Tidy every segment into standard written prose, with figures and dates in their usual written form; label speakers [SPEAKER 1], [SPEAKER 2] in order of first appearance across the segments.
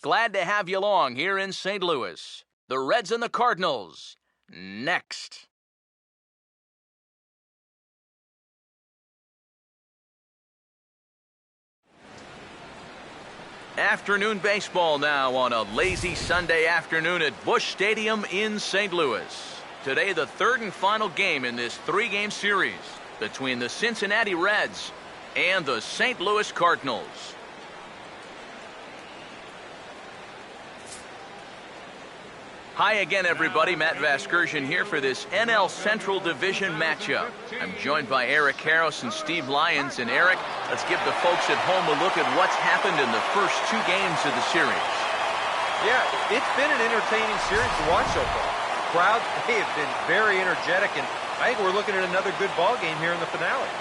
[SPEAKER 1] Glad to have you along here in St. Louis. The Reds and the Cardinals. Next. Afternoon baseball now on a lazy Sunday afternoon at Busch Stadium in St. Louis. Today, the third and final game in this three-game series between the Cincinnati Reds and the St. Louis Cardinals. Hi again, everybody. Matt Vasgersian here for this NL Central Division matchup. I'm joined by Eric Harris and Steve Lyons. And Eric, let's give the folks at home a look at what's happened in the first two games of the series.
[SPEAKER 2] Yeah, it's been an entertaining series to watch so far. The crowds, they have been very energetic, and I think we're looking at another good ball game here in the finale.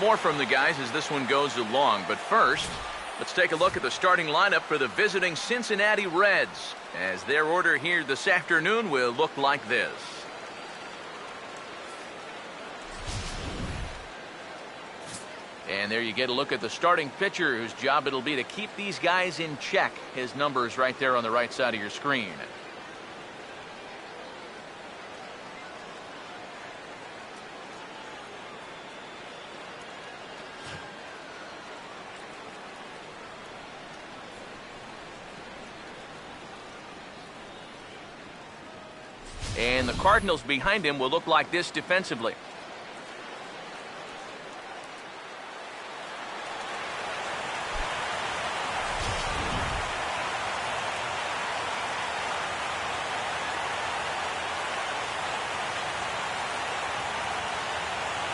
[SPEAKER 1] More from the guys as this one goes along. But first, let's take a look at the starting lineup for the visiting Cincinnati Reds, as their order here this afternoon will look like this. And there you get a look at the starting pitcher, whose job it'll be to keep these guys in check. His number's right there on the right side of your screen. And the Cardinals behind him will look like this defensively.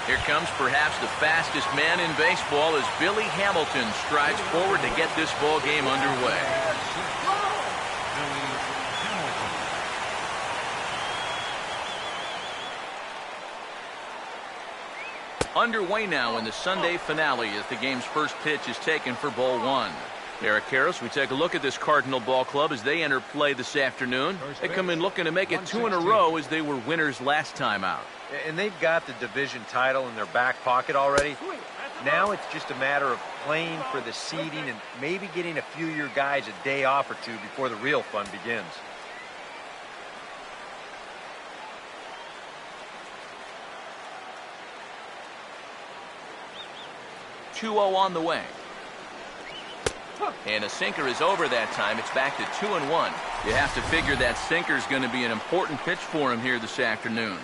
[SPEAKER 1] Here comes perhaps the fastest man in baseball as Billy Hamilton strides forward to get this ball game underway. Underway now in the Sunday finale as the game's first pitch is taken for ball one. Eric Harris, we take a look at this Cardinal ball club as they enter play this afternoon. They come in looking to make it two in a row as they were winners last time out.
[SPEAKER 2] And they've got the division title in their back pocket already. Now it's just a matter of playing for the seeding and maybe getting a few of your guys a day off or two before the real fun begins.
[SPEAKER 1] .2-0 on the way. And a sinker is over that time. It's back to 2-1. You have to figure that sinker is going to be an important pitch for him here this afternoon.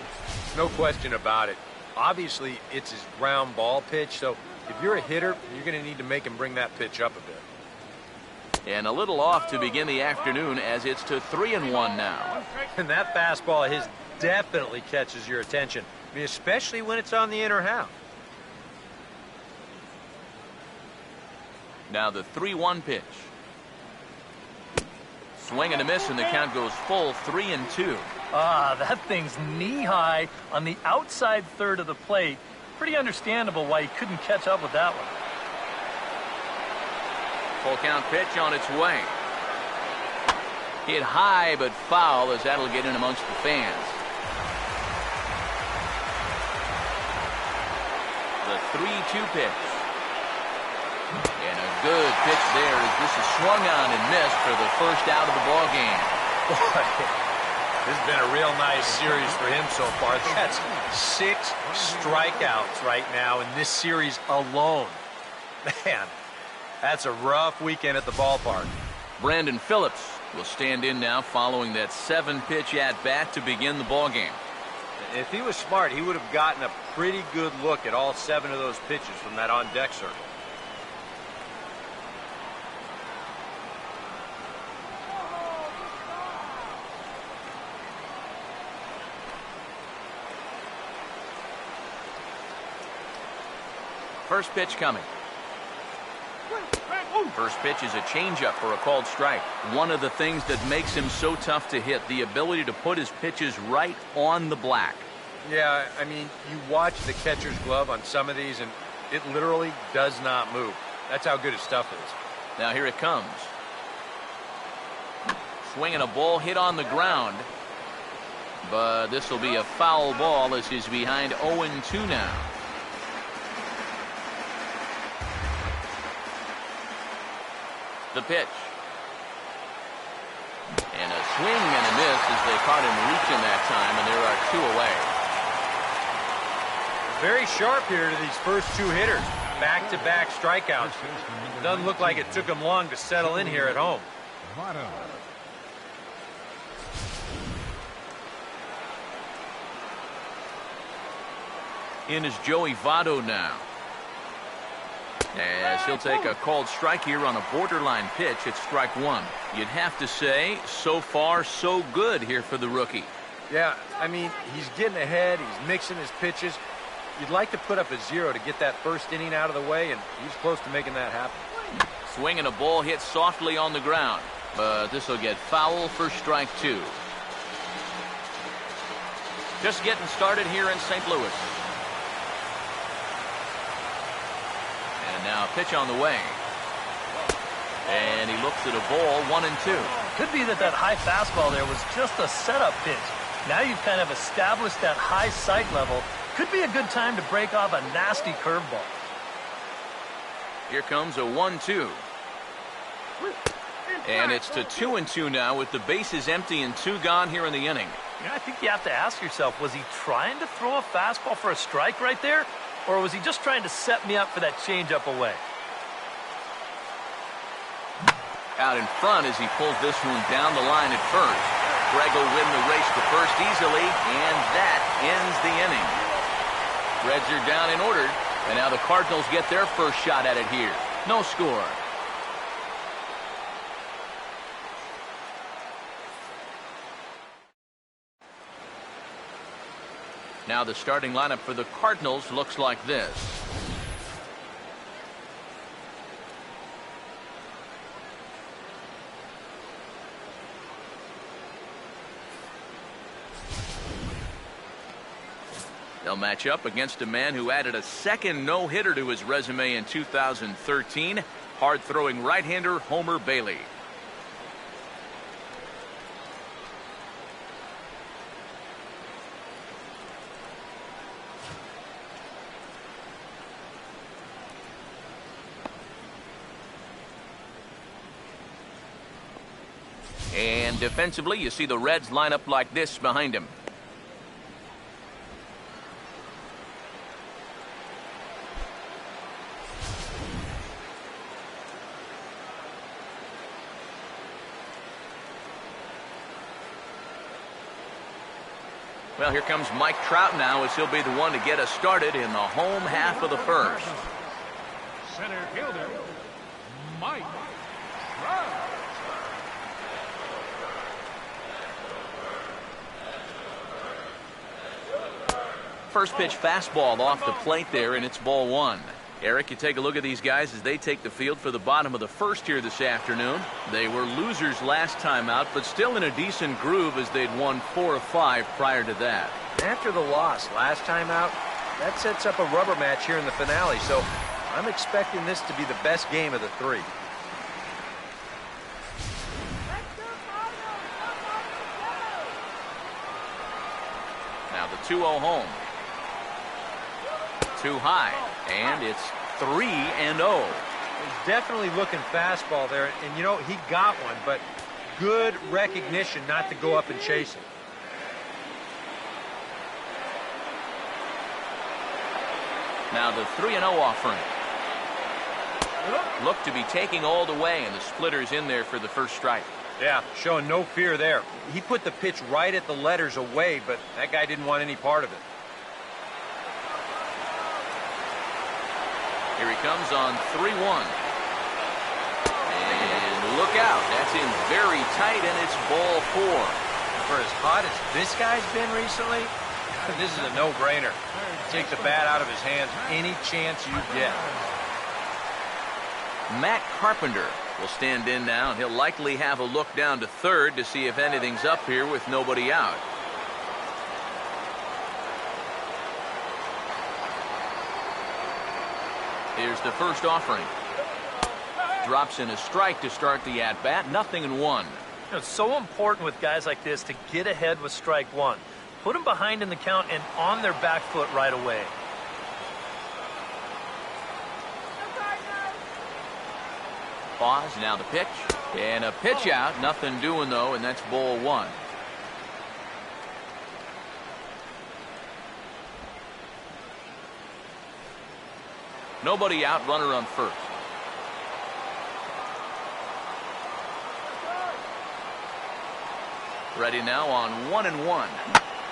[SPEAKER 2] No question about it. Obviously, it's his ground ball pitch, so if you're a hitter, you're going to need to make him bring that pitch up a bit.
[SPEAKER 1] And a little off to begin the afternoon as it's to 3-1 now.
[SPEAKER 2] And that fastball of his definitely catches your attention, I mean, especially when it's on the inner half.
[SPEAKER 1] Now the 3-1 pitch. Swing and a miss, and the count goes full 3-2.
[SPEAKER 3] That thing's knee-high on the outside third of the plate. Pretty understandable why he couldn't catch up with that one.
[SPEAKER 1] Full count pitch on its way. Hit high but foul as that'll get in amongst the fans. The 3-2 pitch. And a good pitch there as this is swung on and missed for the first out of the ball game.
[SPEAKER 2] Boy, this has been a real nice series for him so far. That's 6 strikeouts right now in this series alone. Man, that's a rough weekend at the ballpark.
[SPEAKER 1] Brandon Phillips will stand in now following that 7-pitch at-bat to begin the ball game.
[SPEAKER 2] If he was smart, he would have gotten a pretty good look at all 7 of those pitches from that on-deck circle.
[SPEAKER 1] First pitch coming. First pitch is a changeup for a called strike. One of the things that makes him so tough to hit, the ability to put his pitches right on the black.
[SPEAKER 2] Yeah, I mean, you watch the catcher's glove on some of these, and it literally does not move. That's how good his stuff is.
[SPEAKER 1] Now here it comes. Swinging a ball hit on the ground. but this will be a foul ball as he's behind 0-2 now. The pitch. And a swing and a miss as they caught him reaching that time, and there are 2 away.
[SPEAKER 2] Very sharp here to these first 2 hitters. Back-to-back strikeouts. Doesn't look like it took him long to settle in here at home.
[SPEAKER 1] In is Joey Votto now. As he'll take a called strike here on a borderline pitch at strike 1. You'd have to say, so far, so good here for the rookie.
[SPEAKER 2] Yeah, I mean, he's getting ahead. He's mixing his pitches. You'd like to put up a 0 to get that first inning out of the way, and he's close to making that happen.
[SPEAKER 1] Swing and a ball hit softly on the ground, but this will get foul for strike 2. Just getting started here in St. Louis. And now a pitch on the way. And he looks at a ball, 1-2.
[SPEAKER 3] Could be that high fastball there was just a setup pitch. Now you've kind of established that high sight level. Could be a good time to break off a nasty curveball.
[SPEAKER 1] Here comes a 1-2. And it's to 2-2 now with the bases empty and 2 gone here in the inning.
[SPEAKER 3] Yeah, I think you have to ask yourself, was he trying to throw a fastball for a strike right there? Or was he just trying to set me up for that changeup away?
[SPEAKER 1] Out in front as he pulls this one down the line at first. Greg will win the race to first easily, and that ends the inning. Reds are down and ordered, and now the Cardinals get their first shot at it here. No score. Now the starting lineup for the Cardinals looks like this. They'll match up against a man who added a second no-hitter to his resume in 2013, hard-throwing right-hander Homer Bailey. And defensively, you see the Reds line up like this behind him. Well, here comes Mike Trout now as he'll be the one to get us started in the home half of the first.
[SPEAKER 4] Center fielder, Mike Trout.
[SPEAKER 1] First pitch fastball off the plate there, and it's ball 1. Eric, you take a look at these guys as they take the field for the bottom of the first here this afternoon. They were losers last time out, but still in a decent groove as they'd won 4 of 5 prior to that.
[SPEAKER 2] After the loss last time out, that sets up a rubber match here in the finale, so I'm expecting this to be the best game of the 3.
[SPEAKER 1] Now the 2-0 home. Too high, and it's 3-0.
[SPEAKER 2] He's definitely looking fastball there, and you know, he got one, but good recognition not to go up and chase it.
[SPEAKER 1] Now the 3-0 offering. Look to be taking all the way, and the splitter's in there for the first strike.
[SPEAKER 2] Yeah, showing no fear there. He put the pitch right at the letters away, but that guy didn't want any part of it.
[SPEAKER 1] Here he comes on 3-1. And look out. That's in very tight, and it's ball 4.
[SPEAKER 2] For as hot as this guy's been recently, this is a no-brainer. Take the bat out of his hands any chance you get.
[SPEAKER 1] Matt Carpenter will stand in now, and he'll likely have a look down to third to see if anything's up here with nobody out. Here's the first offering. Drops in a strike to start the at-bat. 0-1.
[SPEAKER 3] It's so important with guys like this to get ahead with strike 1. Put them behind in the count and on their back foot right away.
[SPEAKER 1] Pause, now the pitch. And a pitch out. Nothing doing, though, and that's ball one. Nobody out, runner on first. Ready now on 1-1.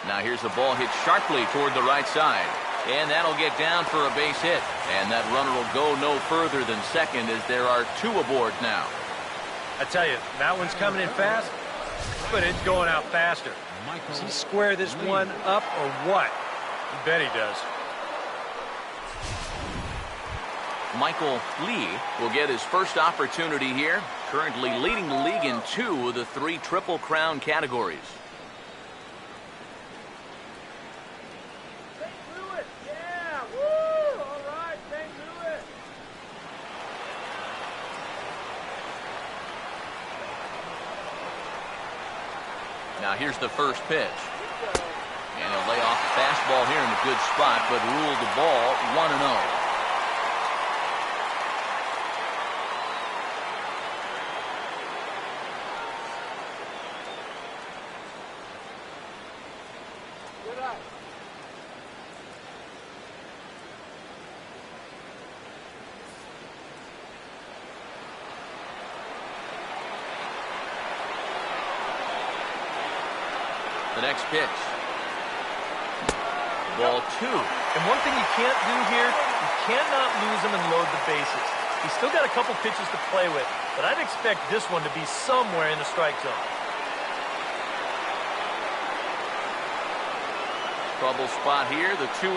[SPEAKER 1] Now here's the ball hit sharply toward the right side. And that'll get down for a base hit. And that runner will go no further than second as there are two aboard now.
[SPEAKER 2] I tell you, that one's coming in fast, but it's going out faster. Does he square this one up or what? You bet he does.
[SPEAKER 1] Michael Lee will get his first opportunity here, currently leading the league in 2 of the 3 Triple Crown categories. Now here's the first pitch. And he'll lay off the fastball here in a good spot, but ruled the ball 1-0. The next pitch. Ball 2.
[SPEAKER 3] And one thing you can't do here, you cannot lose him and load the bases. He's still got a couple pitches to play with, but I'd expect this one to be somewhere in the strike zone.
[SPEAKER 1] Trouble spot here, the 2-0. 3-0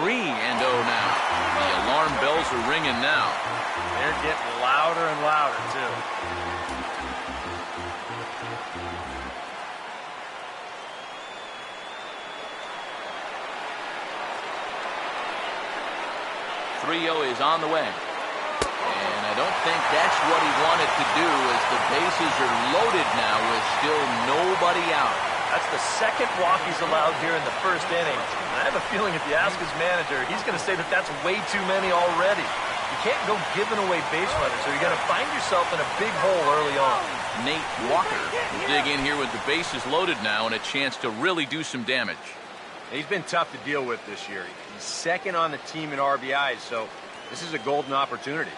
[SPEAKER 1] now. The alarm bells are ringing now.
[SPEAKER 2] They're getting louder and louder, too.
[SPEAKER 1] Is on the way. And I don't think that's what he wanted to do as the bases are loaded now with still nobody out.
[SPEAKER 3] That's the second walk he's allowed here in the first inning. I have a feeling if you ask his manager, he's going to say that that's way too many already. You can't go giving away base runners or you're going to find yourself in a big hole early on.
[SPEAKER 1] Nate Walker will dig in here with the bases loaded now and a chance to really do some damage.
[SPEAKER 2] He's been tough to deal with this year. He's second on the team in RBIs, so this is a golden opportunity.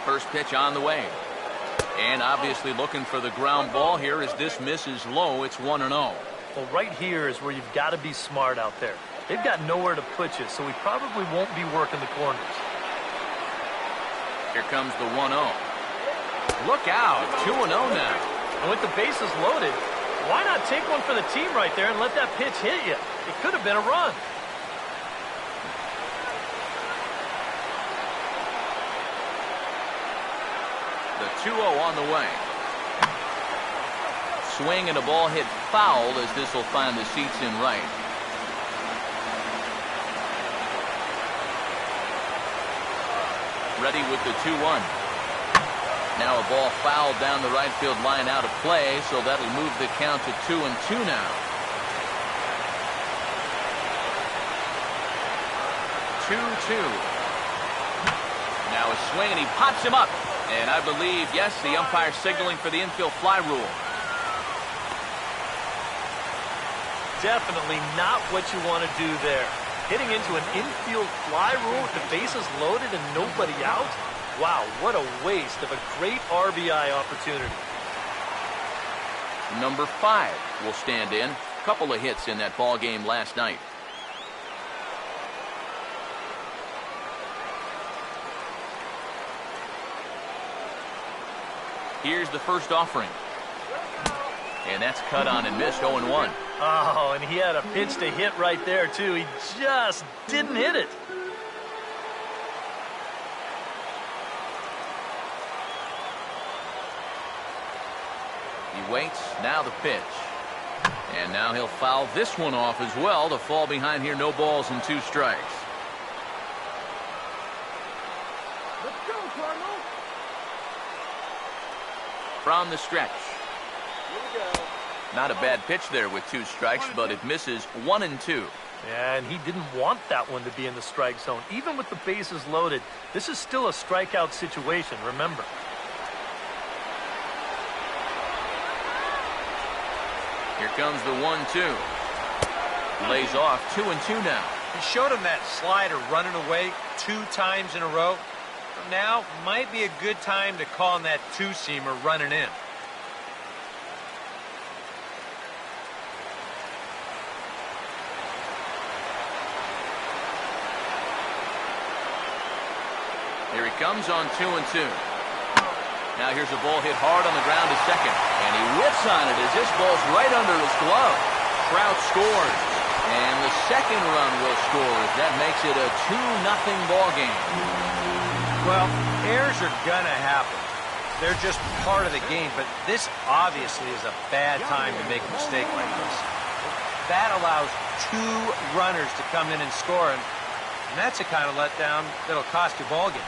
[SPEAKER 1] First pitch on the way. And obviously looking for the ground ball here as this misses low. It's 1-0.
[SPEAKER 3] Well, right here is where you've got to be smart out there. They've got nowhere to put you, so he probably won't be working the corners.
[SPEAKER 1] Here comes the 1-0. Look out, 2-0 now.
[SPEAKER 3] And with the bases loaded, why not take one for the team right there and let that pitch hit you? It could have been a run.
[SPEAKER 1] The 2-0 on the way. Swing and a ball hit foul as this will find the seats in right. Ready with the 2-1. Now a ball fouled down the right field line out of play, so that'll move the count to 2-2 now. 2-2. Now a swing and he pops him up. And I believe, yes, the umpire signaling for the infield fly rule.
[SPEAKER 3] Definitely not what you want to do there. Hitting into an infield fly rule with the bases loaded and nobody out? Wow, what a waste of a great RBI opportunity.
[SPEAKER 1] Number 5 will stand in. Couple of hits in that ball game last night. Here's the first offering. And that's cut on and missed 0-1.
[SPEAKER 3] Oh, and he had a pitch to hit right there, too. He just didn't hit it.
[SPEAKER 1] He waits. Now the pitch. And now he'll foul this one off as well to fall behind here. No balls and 2 strikes.
[SPEAKER 4] Let's go, Cardinals.
[SPEAKER 1] From the stretch.
[SPEAKER 3] Here we go.
[SPEAKER 1] Not a bad pitch there with 2 strikes, but it misses 1 and 2.
[SPEAKER 3] Yeah, and he didn't want that one to be in the strike zone. Even with the bases loaded, this is still a strikeout situation, remember.
[SPEAKER 1] Here comes the 1-2. Lays off 2 and 2 now.
[SPEAKER 2] He showed him that slider running away 2 times in a row. Now might be a good time to call him that 2-seamer running in.
[SPEAKER 1] Here he comes on 2 and 2. Now here's a ball hit hard on the ground to second. And he whips on it as this ball's right under his glove. Trout scores. And the second run will score as that makes it a 2-0 ball game.
[SPEAKER 2] Well, errors are going to happen. They're just part of the game, but this obviously is a bad time to make a mistake like this. That allows 2 runners to come in and score, and that's the kind of letdown that'll cost you ball games.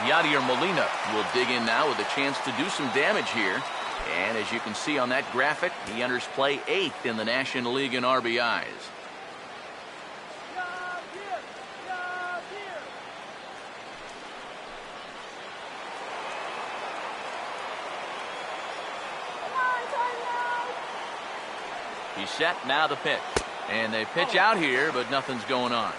[SPEAKER 1] Yadier Molina will dig in now with a chance to do some damage here. And as you can see on that graphic, he enters play 8th in the National League in RBIs. He's set, now the pitch. And they pitch out here, but nothing's going on.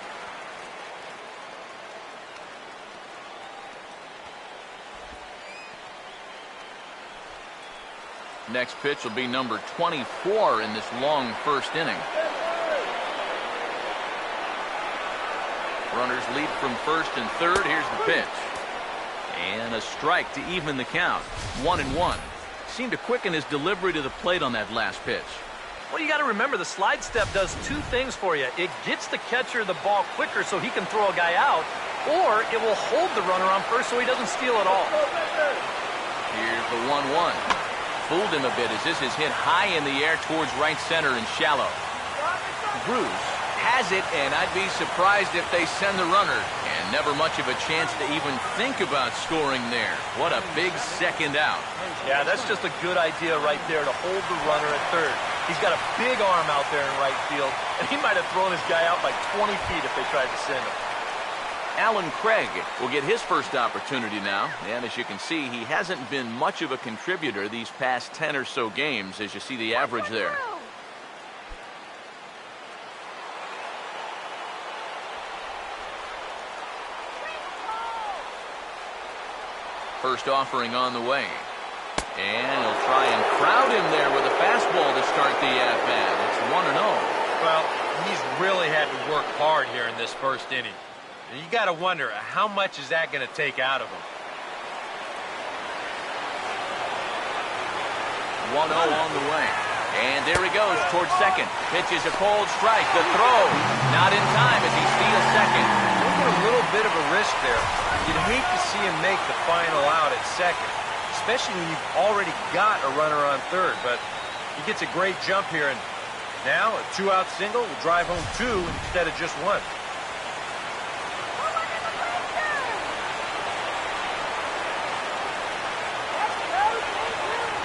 [SPEAKER 1] Next pitch will be number 24 in this long first inning. Runners lead from first and third. Here's the pitch. And a strike to even the count. 1-1. Seemed to quicken his delivery to the plate on that last pitch.
[SPEAKER 3] Well, you got to remember the slide step does 2 things for you. It gets the catcher the ball quicker so he can throw a guy out, or it will hold the runner on first so he doesn't steal at all.
[SPEAKER 1] Here's the 1-1. Fooled him a bit as this is hit high in the air towards right center and shallow. Bruce has it, and I'd be surprised if they send the runner. And never much of a chance to even think about scoring there. What a big second out.
[SPEAKER 3] Yeah, that's just a good idea right there to hold the runner at third. He's got a big arm out there in right field, and he might have thrown his guy out by 20 feet if they tried to send him.
[SPEAKER 1] Alan Craig will get his first opportunity now. And as you can see, he hasn't been much of a contributor these past 10 or so games as you see the average there. First offering on the way. And he'll try and crowd him there with a fastball to start the at-bat. It's 1-0.
[SPEAKER 2] Well, he's really had to work hard here in this first inning. And you got to wonder, how much is that going to take out of him?
[SPEAKER 1] 1-0 on the way. And there he goes towards second. Pitches a cold strike. The throw not in time as he steals second.
[SPEAKER 2] Taking a little bit of a risk there. You'd hate to see him make the final out at second, especially when you've already got a runner on third. But he gets a great jump here, and now a 2-out single will drive home 2 instead of just 1.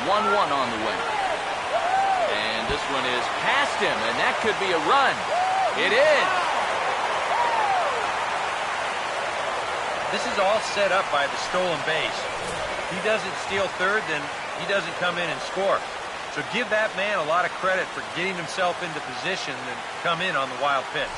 [SPEAKER 1] 1-1 on the way. And this one is past him, and that could be a run. It is.
[SPEAKER 2] This is all set up by the stolen base. If he doesn't steal third, then he doesn't come in and score. So give that man a lot of credit for getting himself into position and come in on the wild pitch.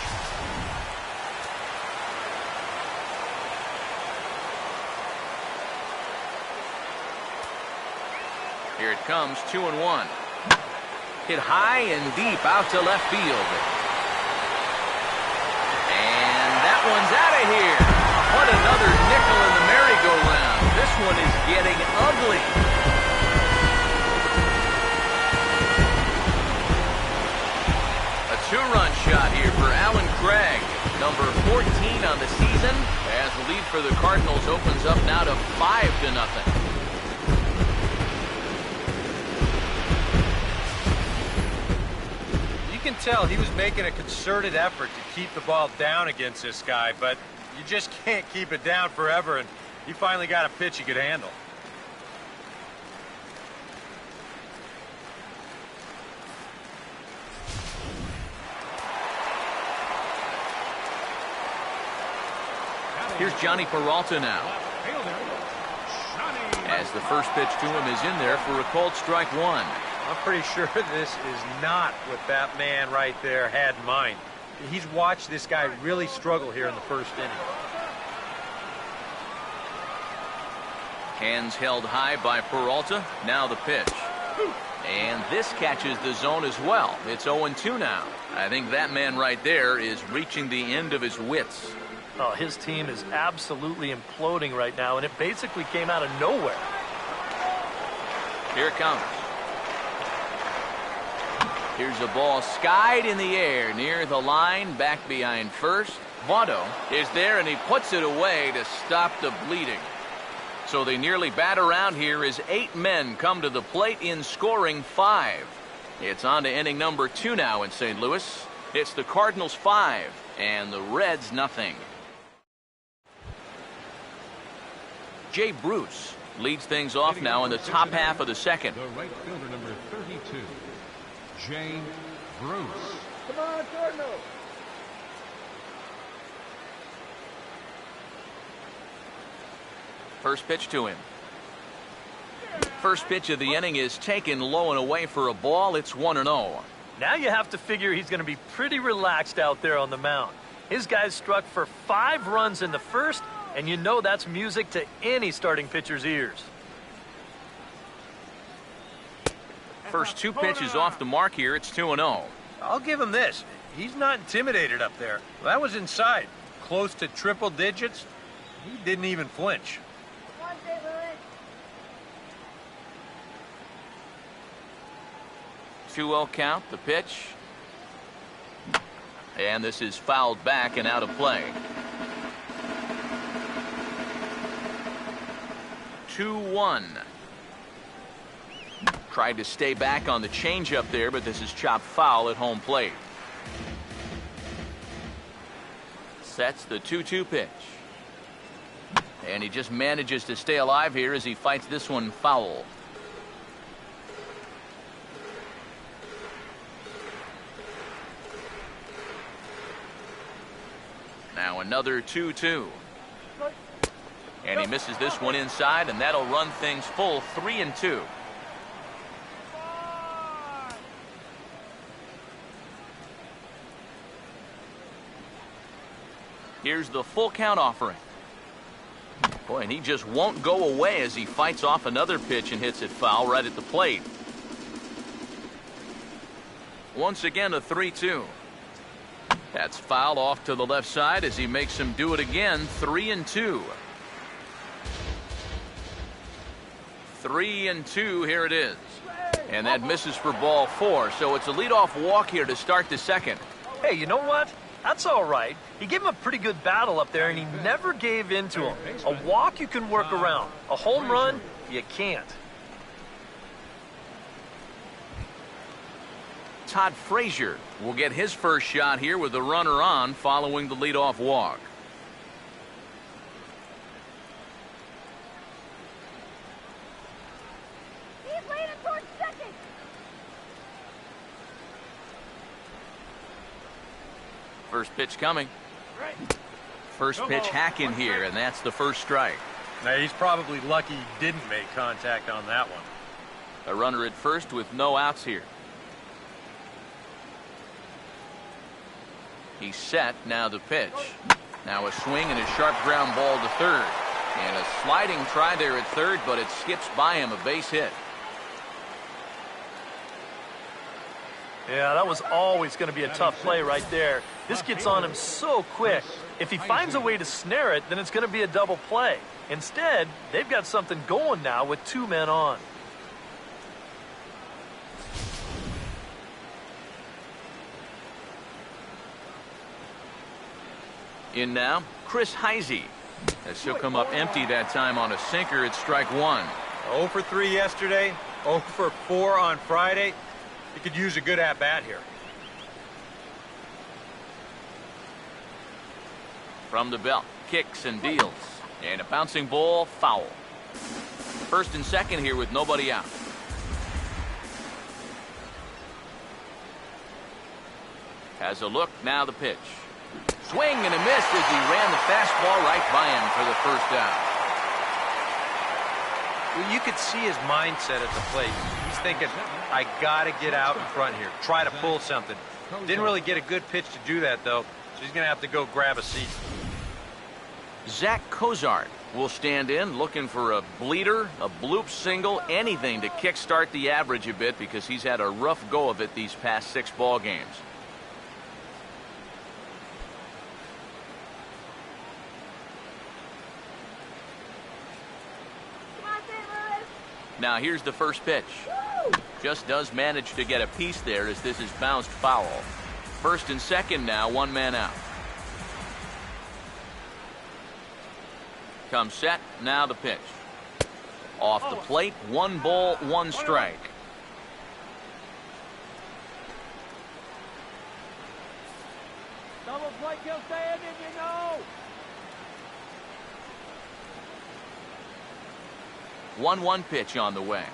[SPEAKER 1] Here it comes, 2-1. Hit high and deep out to left field. And that one's out of here. What another nickel in the merry-go-round. This one is getting ugly. A 2-run shot here for Alan Craig. Number 14 on the season, as the lead for the Cardinals opens up now to 5-0.
[SPEAKER 2] tell he was making a concerted effort to keep the ball down against this guy, but you just can't keep it down forever, and he finally got a pitch he could handle.
[SPEAKER 1] Here's Johnny Peralta now. As the first pitch to him is in there for a called strike one.
[SPEAKER 2] I'm pretty sure this is not what that man right there had in mind. He's watched this guy really struggle here in the first inning.
[SPEAKER 1] Hands held high by Peralta. Now the pitch. And this catches the zone as well. It's 0-2 now. I think that man right there is reaching the end of his wits.
[SPEAKER 3] Oh, his team is absolutely imploding right now, and it basically came out of nowhere.
[SPEAKER 1] Here it comes. Here's a ball skied in the air near the line, back behind first. Votto is there, and he puts it away to stop the bleeding. So they nearly bat around here as 8 men come to the plate in scoring 5. It's on to inning number 2 now in St. Louis. It's the Cardinals 5 and the Reds nothing. Jay Bruce leads things off now in the top half of the second.
[SPEAKER 4] The right fielder, number 32, Jay Bruce.
[SPEAKER 5] Come on, Cardinals!
[SPEAKER 1] First pitch to him. First pitch of the inning is taken low and away for a ball. It's 1-0.
[SPEAKER 3] Now you have to figure he's going to be pretty relaxed out there on the mound. His guys struck for 5 runs in the first, and you know that's music to any starting pitcher's ears.
[SPEAKER 1] First 2 pitches off the mark here. It's 2-0.
[SPEAKER 2] I'll give him this. He's not intimidated up there. That was inside. Close to triple digits. He didn't even flinch.
[SPEAKER 1] 2-0 count, the pitch. And this is fouled back and out of play. 2-1. Tried to stay back on the changeup there, but this is chopped foul at home plate. Sets the 2-2 pitch. And he just manages to stay alive here as he fights this one foul. Now another 2-2. And he misses this one inside, and that'll run things full 3-2. Here's the full count offering. Boy, and he just won't go away as he fights off another pitch and hits it foul right at the plate. Once again, a 3-2. That's foul off to the left side as he makes him do it again. 3-2. 3-2, here it is. And that misses for ball 4, so it's a leadoff walk here to start the second.
[SPEAKER 3] Hey, you know what? That's all right. He gave him a pretty good battle up there, and he never gave in to him. A walk you can work around. A home run, you can't.
[SPEAKER 1] Todd Frazier will get his first shot here with the runner on following the leadoff walk.
[SPEAKER 5] He's leaning towards second.
[SPEAKER 1] First pitch coming. First pitch hack in here, and that's the first strike.
[SPEAKER 2] Now, he's probably lucky he didn't make contact on that one.
[SPEAKER 1] A runner at first with no outs here. He's set. Now the pitch. Now a swing and a sharp ground ball to third. And a sliding try there at third, but it skips by him, a base hit.
[SPEAKER 3] Yeah, that was always going to be a tough play right there. This gets on him so quick. If he finds a way to snare it, then it's going to be a double play. Instead, they've got something going now with 2 men on.
[SPEAKER 1] In now, Chris Heisey. As he'll come up empty that time on a sinker at strike 1.
[SPEAKER 2] 0 for 3 yesterday, 0 for 4 on Friday. He could use a good at-bat here.
[SPEAKER 1] From the belt, kicks and deals. And a bouncing ball, foul. First and second here with nobody out. Has a look, now the pitch. Swing and a miss as he ran the fastball right by him for the first down.
[SPEAKER 2] Well, you could see his mindset at the plate. He's thinking, I got to get out in front here, try to pull something. Didn't really get a good pitch to do that, though, so he's going to have to go grab a seat.
[SPEAKER 1] Zach Cozart will stand in looking for a bleeder, a bloop single, anything to kickstart the average a bit because he's had a rough go of it these past 6 ball games. Now here's the first pitch. Just does manage to get a piece there as this is bounced foul. First and second now, 1 man out. Comes set, now the pitch. Off the plate, 1 ball, 1 strike.
[SPEAKER 5] Double play, kill stand, and you know.
[SPEAKER 1] 1-1 pitch on the way.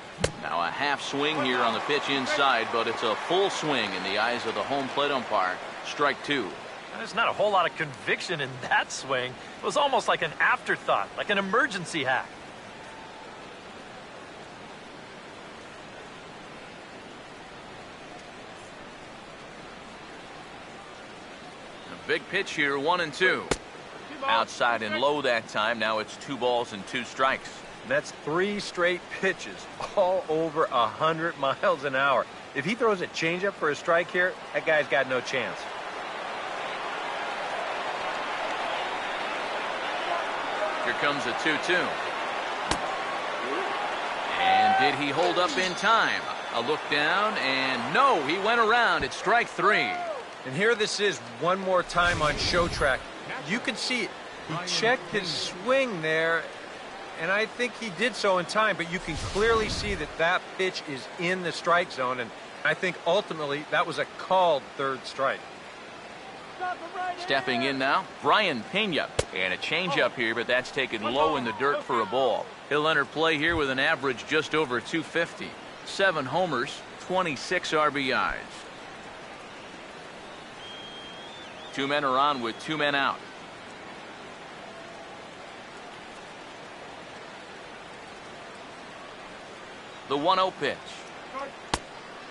[SPEAKER 1] Now a half swing here on the pitch inside, but it's a full swing in the eyes of the home plate umpire. Strike 2.
[SPEAKER 3] There's not a whole lot of conviction in that swing. It was almost like an afterthought, like an emergency hack.
[SPEAKER 1] A big pitch here, 1-2. Outside and low that time. Now it's 2 balls and 2 strikes.
[SPEAKER 2] That's 3 straight pitches, all over 100 miles an hour. If he throws a changeup for a strike here, that guy's got no chance.
[SPEAKER 1] Here comes a 2-2. And did he hold up in time? A look down, and no, he went around. It's strike 3.
[SPEAKER 2] And here this is one more time on show track. You can see it. He checked his swing there, and I think he did so in time, but you can clearly see that that pitch is in the strike zone, and I think ultimately that was a called 3rd strike.
[SPEAKER 1] Stepping in now, Brian Pena. And a changeup here, but that's taken low in the dirt for a ball. He'll enter play here with an average just over 250. 7 homers, 26 RBIs. 2 men are on with 2 men out. The 1-0 pitch.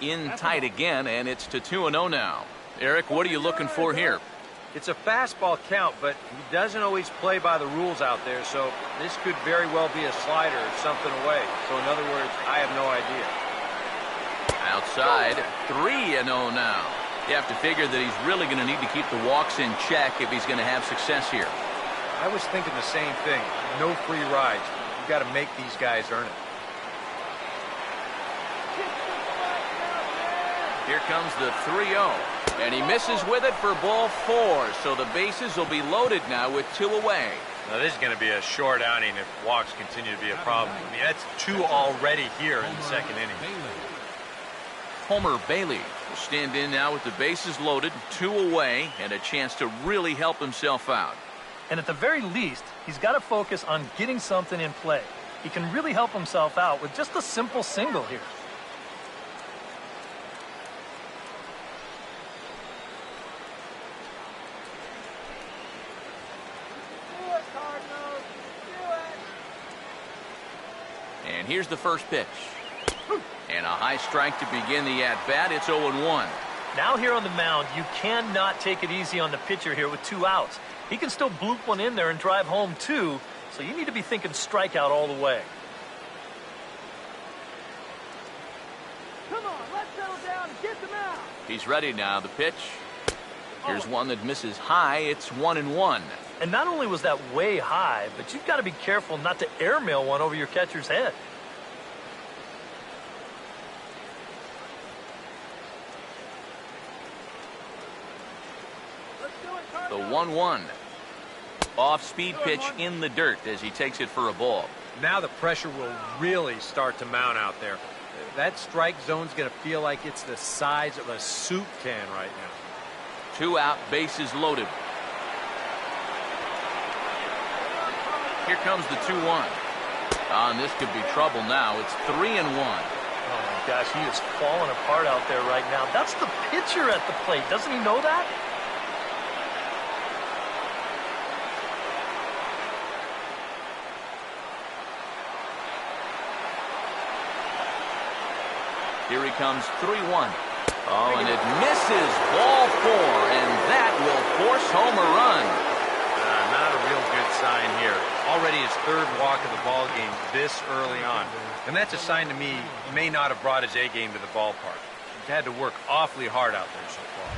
[SPEAKER 1] In tight again, and it's to 2-0 now. Eric, what are you looking for here?
[SPEAKER 2] It's a fastball count, but he doesn't always play by the rules out there, so this could very well be a slider or something away. So in other words, I have no idea.
[SPEAKER 1] Outside, 3-0 now. You have to figure that he's really going to need to keep the walks in check if he's going to have success here.
[SPEAKER 2] I was thinking the same thing. No free rides. You got to make these guys earn it.
[SPEAKER 1] Here comes the 3-0. And he misses with it for ball 4. So the bases will be loaded now with 2 away.
[SPEAKER 2] Now this is going to be a short outing if walks continue to be a problem. I mean, that's 2 already here in the 2nd inning.
[SPEAKER 1] Homer Bailey will stand in now with the bases loaded, 2 away, and a chance to really help himself out.
[SPEAKER 3] And at the very least, he's got to focus on getting something in play. He can really help himself out with just a simple single here.
[SPEAKER 1] And here's the first pitch. And a high strike to begin the at-bat. It's 0-1.
[SPEAKER 3] Now here on the mound, you cannot take it easy on the pitcher here with 2 outs. He can still bloop one in there and drive home 2, so you need to be thinking strikeout all the way.
[SPEAKER 5] Come on, let's settle down and get them out.
[SPEAKER 1] He's ready now. The pitch. Here's one that misses high. It's 1-1.
[SPEAKER 3] And not only was that way high, but you've got to be careful not to airmail one over your catcher's head.
[SPEAKER 1] The 1-1. Off-speed pitch in the dirt as he takes it for a ball.
[SPEAKER 2] Now the pressure will really start to mount out there. That strike zone's going to feel like it's the size of a soup can right now.
[SPEAKER 1] 2 out, bases loaded. Here comes the 2-1. And this could be trouble now. It's 3-1.
[SPEAKER 3] Oh, my gosh, he is falling apart out there right now. That's the pitcher at the plate. Doesn't he know that?
[SPEAKER 1] Here he comes, 3-1. Oh, and it misses. Ball 4, and that will force home a run.
[SPEAKER 2] Not a real good sign here. Already his third walk of the ball game this early on. And that's a sign to me he may not have brought his A game to the ballpark. He's had to work awfully hard out there so far.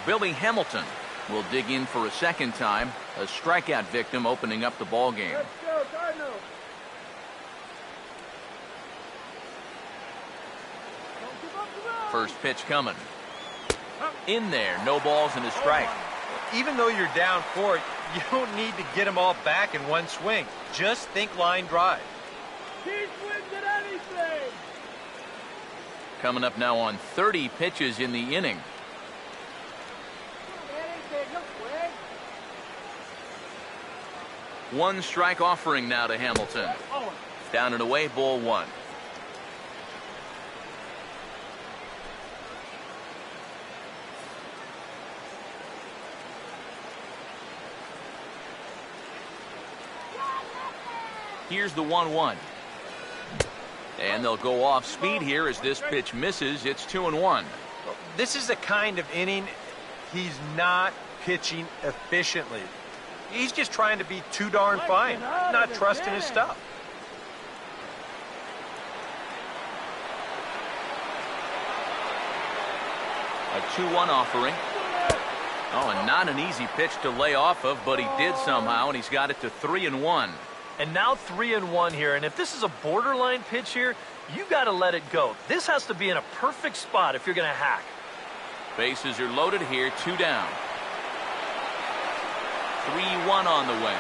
[SPEAKER 1] Billy Hamilton will dig in for a second time. A strikeout victim opening up the ball game.
[SPEAKER 5] Let's go, Cardinals. Don't give up the run.
[SPEAKER 1] First pitch coming. In there, no balls and a strike.
[SPEAKER 2] Even though you're down 4, you don't need to get them all back in one swing. Just think line drive.
[SPEAKER 5] He swings at anything.
[SPEAKER 1] Coming up now on 30 pitches in the inning.
[SPEAKER 5] Anything, he'll swing.
[SPEAKER 1] One strike offering now to Hamilton. Down and away, ball 1. Here's the 1-1. And they'll go off speed here as this pitch misses. It's 2-1.
[SPEAKER 2] This is the kind of inning he's not pitching efficiently. He's just trying to be too darn fine, not trusting his stuff.
[SPEAKER 1] A 2-1 offering. Oh, and not an easy pitch to lay off of, but he did somehow, and he's got it to 3-1.
[SPEAKER 3] And now 3-1 here. And if this is a borderline pitch here, you got to let it go. This has to be in a perfect spot if you're going to hack.
[SPEAKER 1] Bases are loaded here, 2 down. 3-1 on the way.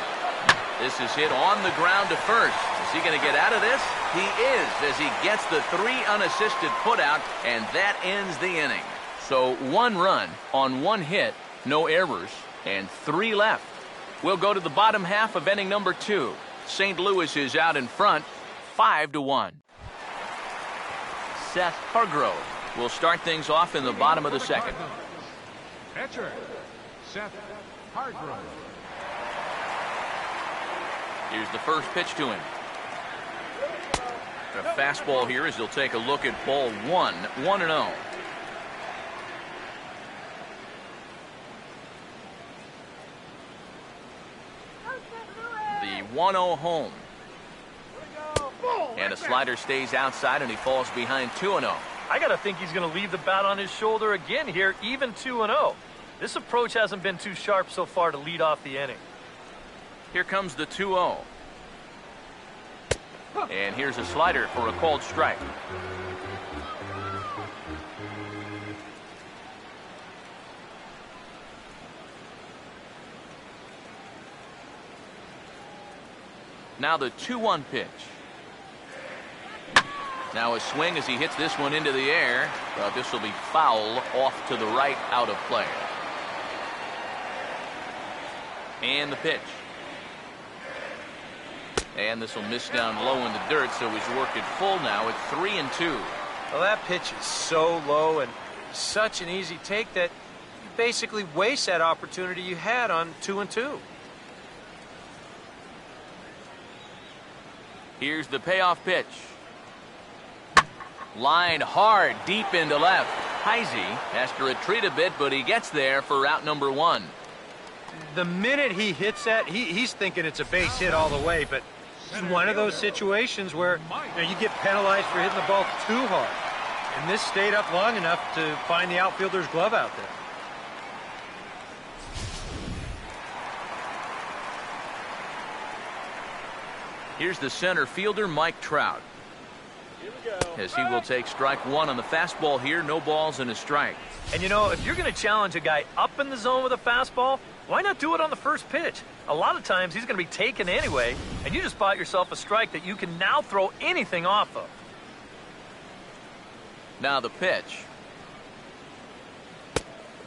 [SPEAKER 1] This is hit on the ground to first. Is he going to get out of this? He is, as he gets the 3 unassisted putout, and that ends the inning. So 1 run on 1 hit, no errors, and 3 left. We'll go to the bottom half of inning number 2. St. Louis is out in front, 5-1. Seth Hargrove will start things off in the bottom of the second.
[SPEAKER 4] Pitcher, Seth Hargrove.
[SPEAKER 1] Here's the first pitch to him. A fastball here as he'll take a look at ball 1, 1-0. The 1-0 home. And a slider stays outside, and he falls behind 2-0.
[SPEAKER 3] I got to think he's going to leave the bat on his shoulder again here, even 2-0. This approach hasn't been too sharp so far to lead off the inning.
[SPEAKER 1] Here comes the 2-0. And here's a slider for a called strike. Now the 2-1 pitch. Now a swing as he hits this one into the air. But this will be foul off to the right, out of play. And the pitch. And this will miss down low in the dirt, so he's worked it full now at 3-2.
[SPEAKER 2] Well, that pitch is so low and such an easy take that you basically waste that opportunity you had on 2-2.
[SPEAKER 1] Here's the payoff pitch. Line hard, deep into left. Heisey has to retreat a bit, but he gets there for out number 1.
[SPEAKER 2] The minute he hits that, he's thinking it's a base hit all the way, but it's one of those situations where you get penalized for hitting the ball too hard. And this stayed up long enough to find the outfielder's glove out there.
[SPEAKER 1] Here's the center fielder, Mike Trout.
[SPEAKER 5] Here we go.
[SPEAKER 1] As he will take strike 1 on the fastball here, no balls and a strike.
[SPEAKER 3] And you know, if you're going to challenge a guy up in the zone with a fastball, why not do it on the first pitch? A lot of times he's going to be taken anyway, and you just bought yourself a strike that you can now throw anything off of.
[SPEAKER 1] Now the pitch.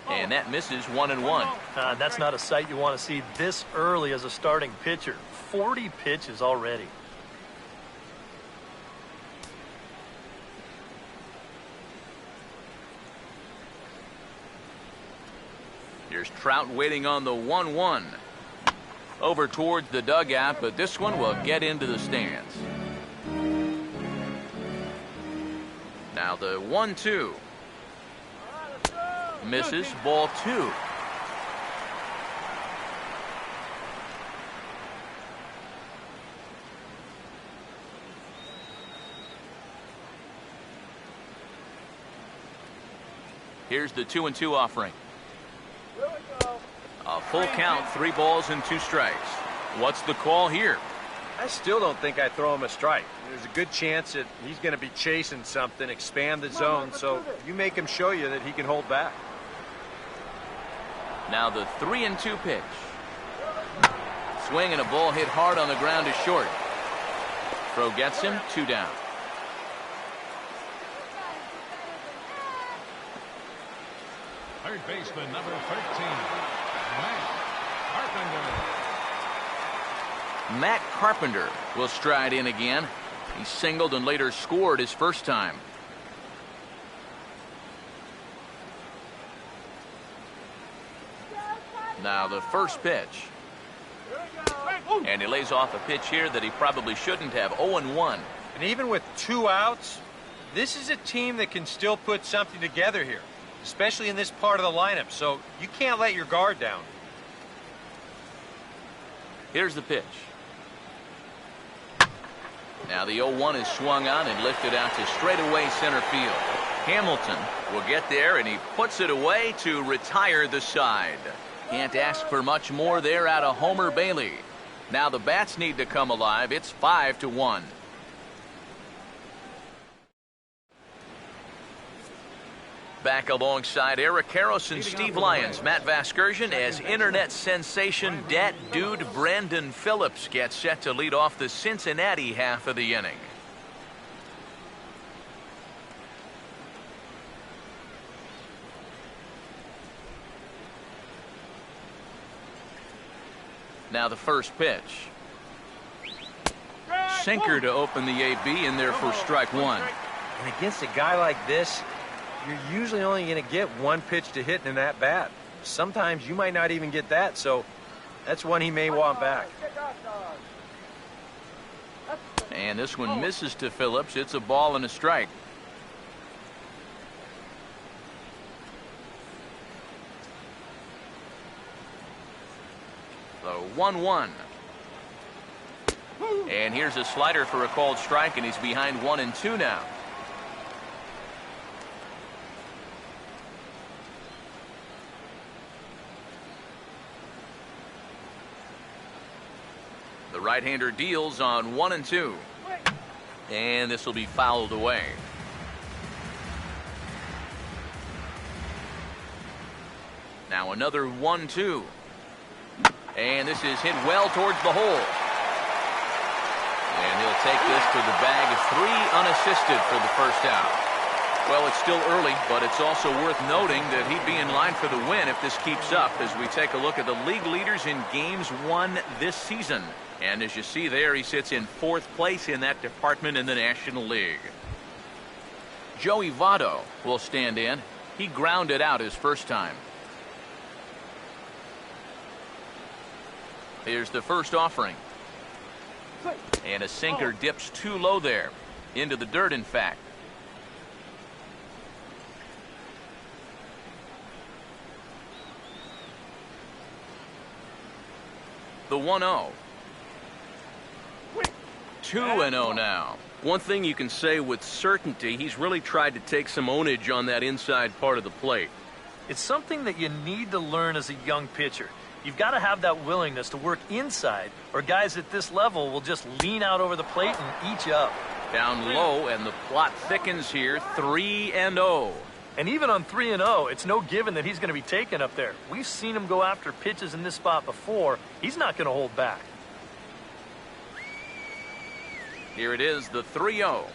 [SPEAKER 1] And that misses 1-1.
[SPEAKER 3] That's not a sight you want to see this early as a starting pitcher. 40 pitches already.
[SPEAKER 1] Here's Trout waiting on the 1-1. Over towards the dugout, but this one will get into the stands. Now the 1-2. Misses, ball 2. Here's the 2-2 offering. A full count, 3 balls and 2 strikes. What's the call here?
[SPEAKER 2] I still don't think I throw him a strike. There's a good chance that he's going to be chasing something, expand the zone, so you make him show you that he can hold back.
[SPEAKER 1] Now the 3-2 pitch. Swing and a ball hit hard on the ground is short. Throw gets him, 2 down.
[SPEAKER 4] Third baseman, number 13, Matt Carpenter.
[SPEAKER 1] Matt Carpenter will stride in again. He singled and later scored his first time. Now the first pitch. And he lays off a pitch here that he probably shouldn't have. 0-1.
[SPEAKER 2] And even with 2 outs, this is a team that can still put something together here, especially in this part of the lineup, so you can't let your guard down.
[SPEAKER 1] Here's the pitch. Now the 0-1 is swung on and lifted out to straightaway center field. Hamilton will get there, and he puts it away to retire the side. Can't ask for much more there out of Homer Bailey. Now the bats need to come alive. It's 5-1. Back alongside Eric Karros and Steve Lyons, Matt Vasgersian, as internet sensation Dat Dude Brandon Phillips gets set to lead off the Cincinnati half of the inning. Now the first pitch. Sinker to open the AB in there for strike 1.
[SPEAKER 2] And against a guy like this, you're usually only going to get 1 pitch to hit in that bat. Sometimes you might not even get that, so that's one he may want back.
[SPEAKER 1] And this one misses to Phillips. It's a ball and a strike. The 1-1. And here's a slider for a called strike, and he's behind 1-2 now. The right-hander deals on 1-2. And this will be fouled away. Now another 1-2. And this is hit well towards the hole. And he'll take this to the bag of 3 unassisted for the first out. Well, it's still early, but it's also worth noting that he'd be in line for the win if this keeps up as we take a look at the league leaders in games won this season. And as you see there, he sits in 4th place in that department in the National League. Joey Votto will stand in. He grounded out his first time. Here's the first offering. And a sinker dips too low there. Into the dirt, in fact. The 1-0. 2-0 now. One thing you can say with certainty, he's really tried to take some ownage on that inside part of the plate.
[SPEAKER 3] It's something that you need to learn as a young pitcher. You've got to have that willingness to work inside, or guys at this level will just lean out over the plate and eat you up.
[SPEAKER 1] Down low, and the plot thickens here. 3-0.
[SPEAKER 3] And even on 3-0, it's no given that he's going to be taken up there. We've seen him go after pitches in this spot before. He's not going to hold back.
[SPEAKER 1] Here it is, the 3-0.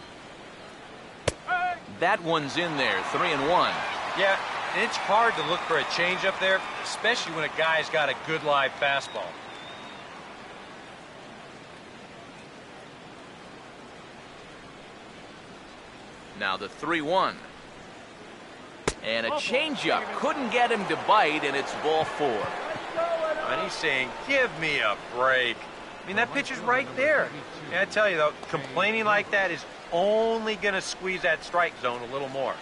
[SPEAKER 1] That one's in there, 3-1.
[SPEAKER 2] Yeah, And it's hard to look for a changeup there, especially when a guy's got a good live fastball.
[SPEAKER 1] Now the 3-1. And a changeup. Couldn't get him to bite, and it's ball 4.
[SPEAKER 2] And he's saying, give me a break. I mean, that pitch is right there. And I tell you, though, complaining like that is only going to squeeze that strike zone a little more.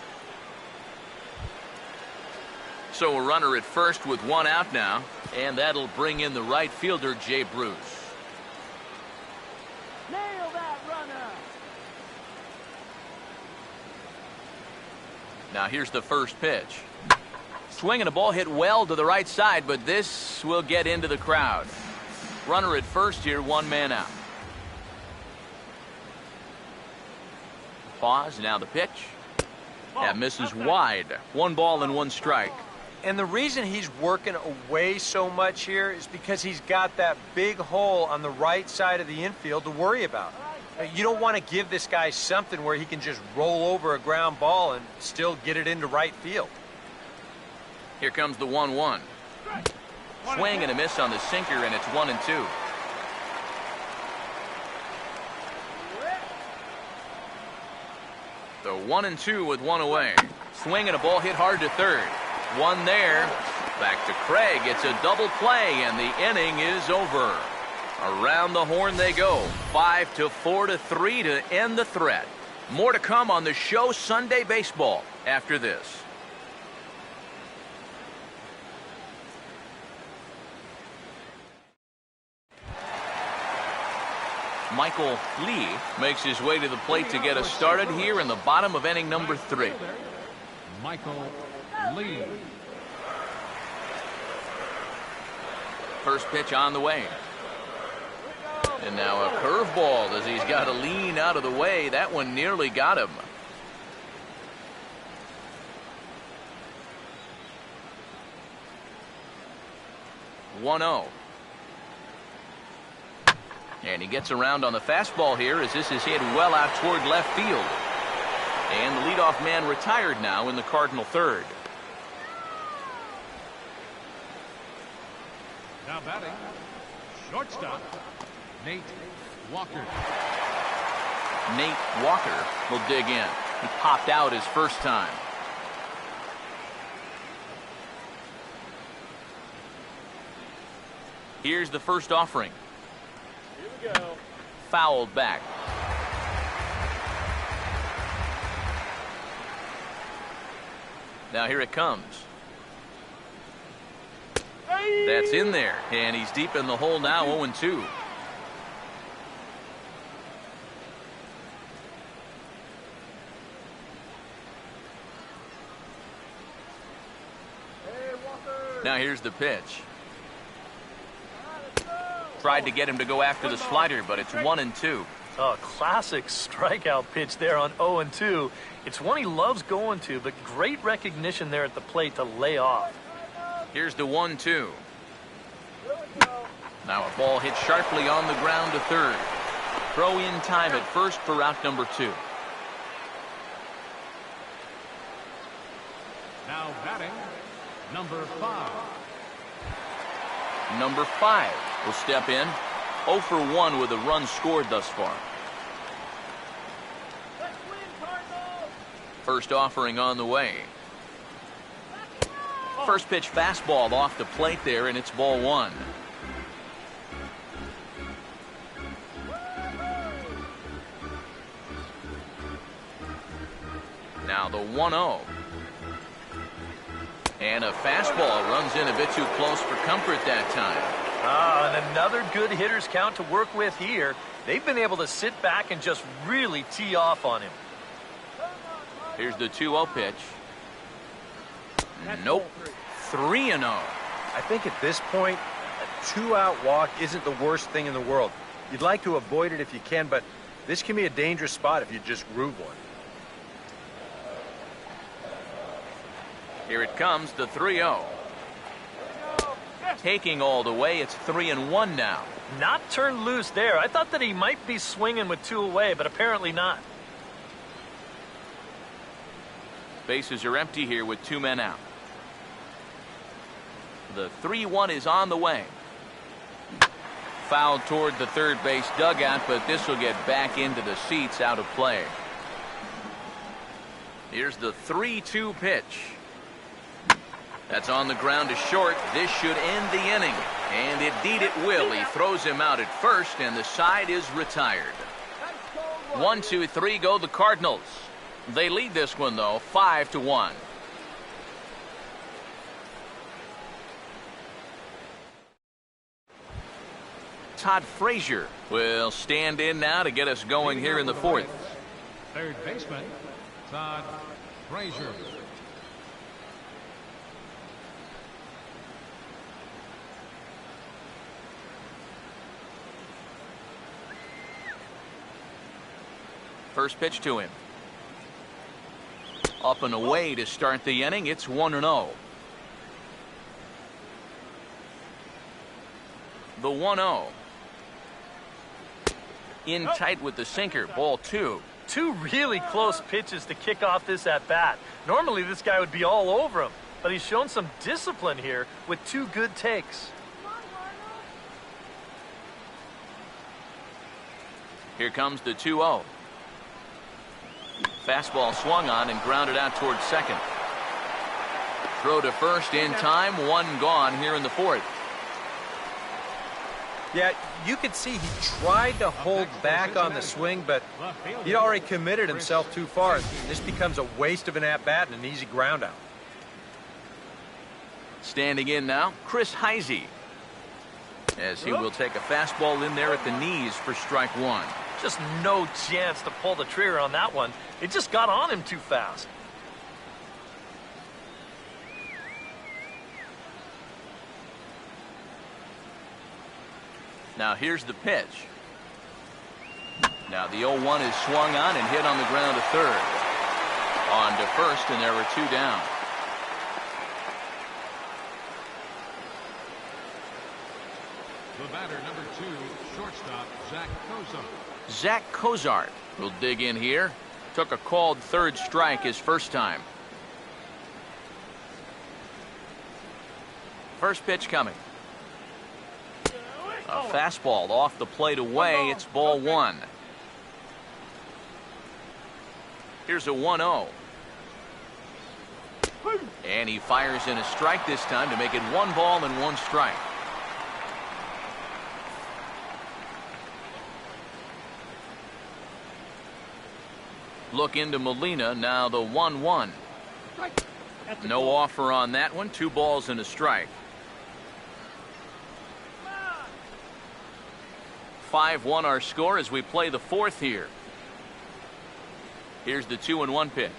[SPEAKER 1] So a runner at first with 1 out now, and that'll bring in the right fielder, Jay Bruce.
[SPEAKER 5] Nail that runner.
[SPEAKER 1] Now here's the first pitch. Swinging a ball hit well to the right side, but this will get into the crowd. Runner at first here, 1 man out. Pause, now the pitch. That misses wide. 1 ball and 1 strike.
[SPEAKER 2] And the reason he's working away so much here is because he's got that big hole on the right side of the infield to worry about. You don't want to give this guy something where he can just roll over a ground ball and still get it into right field.
[SPEAKER 1] Here comes the 1-1. Swing and a miss on the sinker, and it's 1-2. The 1-2 with 1 away. Swing and a ball hit hard to third. 1 there. Back to Craig. It's a double play, and the inning is over. Around the horn they go. 5-4-3 to end the threat. More to come on the show Sunday Baseball after this. Michael Lee makes his way to the plate to get us started here in the bottom of inning number 3.
[SPEAKER 4] Michael Lee.
[SPEAKER 1] First pitch on the way. And now a curveball as he's got to lean out of the way. That one nearly got him. (1-0). And he gets around on the fastball here as this is hit well out toward left field. And the leadoff man retired now in the Cardinal third.
[SPEAKER 4] Now batting, shortstop, Nate Walker.
[SPEAKER 1] Nate Walker will dig in. He popped out his first time. Here's the first offering.
[SPEAKER 5] Here we go.
[SPEAKER 1] Fouled back. Now here it comes. That's in there, and he's deep in the hole now, 0-2. Now here's the pitch. Tried to get him to go after the slider, but it's 1-2.
[SPEAKER 3] Oh, classic strikeout pitch there on 0-2. It's one he loves going to, but great recognition there at the plate to lay off.
[SPEAKER 1] Here's the 1-2. Now a ball hit sharply on the ground to third. Throw in time at first for out number 2.
[SPEAKER 4] Now batting, number 5.
[SPEAKER 1] Number 5 will step in. 0 for 1 with a run scored thus far. First offering on the way. First pitch fastball off the plate there, and it's ball 1. Now the 1-0. And a fastball runs in a bit too close for comfort that time.
[SPEAKER 3] And another good hitter's count to work with here. They've been able to sit back and just really tee off on him.
[SPEAKER 1] Here's the 2-0 pitch. Nope. 3-0.
[SPEAKER 2] I think at this point, a 2-out walk isn't the worst thing in the world. You'd like to avoid it if you can, but this can be a dangerous spot if you just groove one.
[SPEAKER 1] Here it comes, the 3-0. Taking all the way, it's 3-1 now.
[SPEAKER 3] Not turned loose there. I thought that he might be swinging with 2 away, but apparently not.
[SPEAKER 1] Bases are empty here with 2 men out. The 3-1 is on the way. Foul toward the third base dugout, but this will get back into the seats, out of play. Here's the 3-2 pitch. That's on the ground to short. This should end the inning. And indeed it will. He throws him out at first, and the side is retired. 1, 2, 3 go the Cardinals. They lead this one, though, 5-1. Todd Frazier will stand in now to get us going here in the fourth.
[SPEAKER 4] Third baseman, Todd Frazier.
[SPEAKER 1] First pitch to him. Up and away to start the inning. It's 1-0. The 1-0. In tight with the sinker. Ball 2.
[SPEAKER 3] Two really close pitches to kick off this at-bat. Normally this guy would be all over him, but he's shown some discipline here with 2 good takes.
[SPEAKER 1] Here comes the 2-0. Fastball swung on and grounded out towards second. Throw to first in time. 1 gone here in the fourth.
[SPEAKER 2] Yeah, you could see he tried to hold back on the swing, but he'd already committed himself too far. This becomes a waste of an at-bat and an easy ground out.
[SPEAKER 1] Standing in now, Chris Heisey, as he will take a fastball in there at the knees for strike 1.
[SPEAKER 3] Just no chance to pull the trigger on that one. It just got on him too fast.
[SPEAKER 1] Now here's the pitch. Now the 0-1 is swung on and hit on the ground to third. On to first, and there were 2 down.
[SPEAKER 4] The batter, number 2, shortstop, Zach Cozart.
[SPEAKER 1] Zach Cozart will dig in here. Took a called third strike his first time. First pitch coming. A fastball off the plate away. It's ball 1. Here's a 1-0. And he fires in a strike this time to make it 1 ball and 1 strike. Look into Molina, now the 1-1. No offer on that one. 2 balls and a strike. 5-1 our score as we play the fourth here. Here's the 2-1 pitch.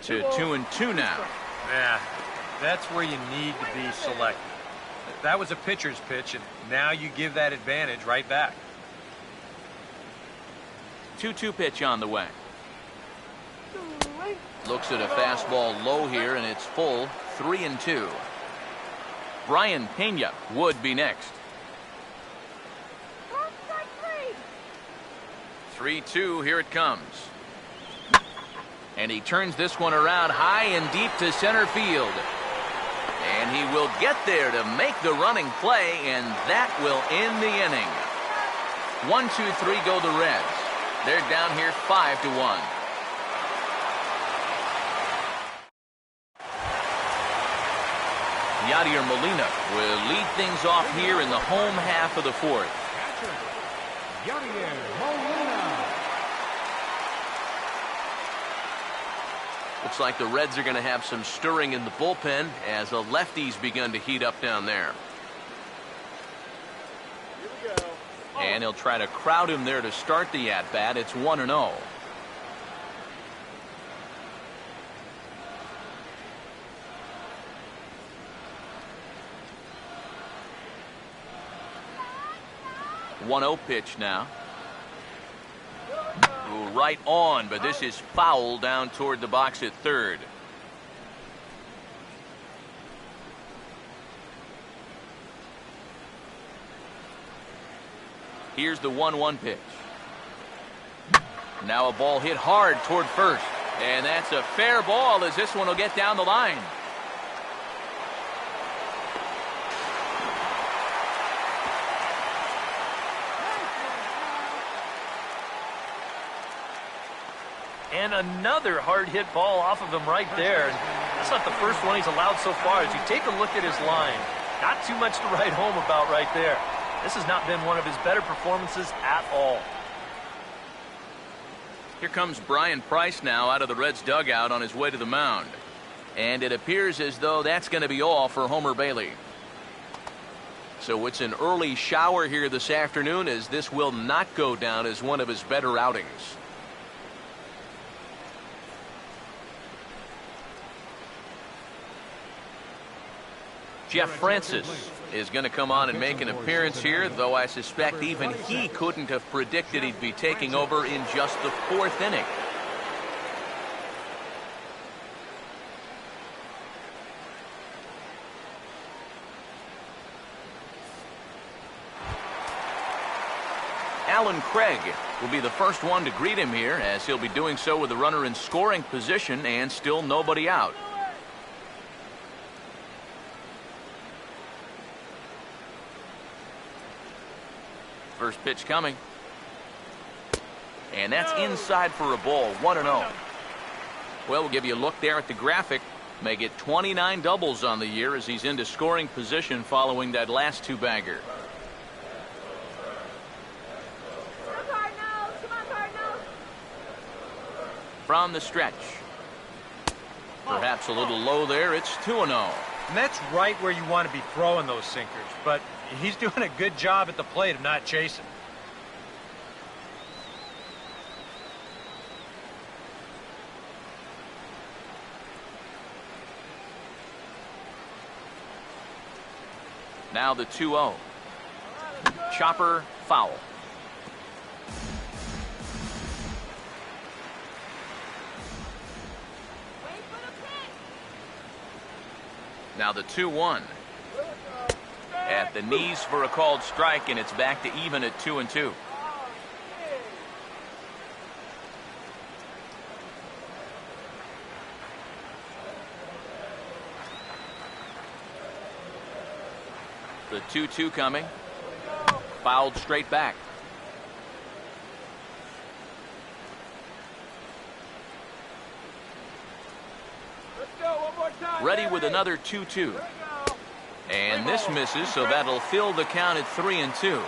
[SPEAKER 1] To 2-2 now.
[SPEAKER 2] Yeah, that's where you need to be selective. That was a pitcher's pitch, and now you give that advantage right back.
[SPEAKER 1] 2-2 pitch on the way. Looks at a fastball low here, and it's full. 3-2. Brian Pena would be next. 3-2, here it comes. And he turns this one around high and deep to center field. And he will get there to make the running play, and that will end the inning. 1, 2, 3 go the Reds. They're down here 5-1. Yadier Molina will lead things off here in the home half of the fourth.
[SPEAKER 4] Yadier Molina.
[SPEAKER 1] Looks like the Reds are going to have some stirring in the bullpen as the lefties begun to heat up down there. And he'll try to crowd him there to start the at-bat. It's 1-0. One-0 pitch now. Ooh, right on, but this is foul down toward the box at third. Here's the 1-1 pitch. Now a ball hit hard toward first. And that's a fair ball as this one will get down the line.
[SPEAKER 3] And another hard-hit ball off of him right there. That's not the first one he's allowed so far. As you take a look at his line, not too much to write home about right there. This has not been one of his better performances at all.
[SPEAKER 1] Here comes Brian Price now out of the Reds dugout on his way to the mound. And it appears as though that's going to be all for Homer Bailey. So it's an early shower here this afternoon, as this will not go down as one of his better outings. Jeff Francis is going to come on and make an appearance here, though I suspect even he couldn't have predicted he'd be taking over in just the 4th inning. Alan Craig will be the first one to greet him here, as he'll be doing so with the runner in scoring position and still nobody out. First pitch coming. And that's inside for a ball, 1-0. Well, we'll give you a look there at the graphic. Make it 29 doubles on the year as he's into scoring position following that last 2-bagger. From the stretch. Perhaps a little low there. It's 2-0.
[SPEAKER 2] And that's right where you want to be throwing those sinkers. But he's doing a good job at the plate of not chasing.
[SPEAKER 1] Now the 2-0. Chopper foul. Now the 2-1. At the knees for a called strike, and it's back to even at 2-2. The 2-2 coming. Fouled straight back. Ready with another 2-2. And this misses, so that'll fill the count at 3-2.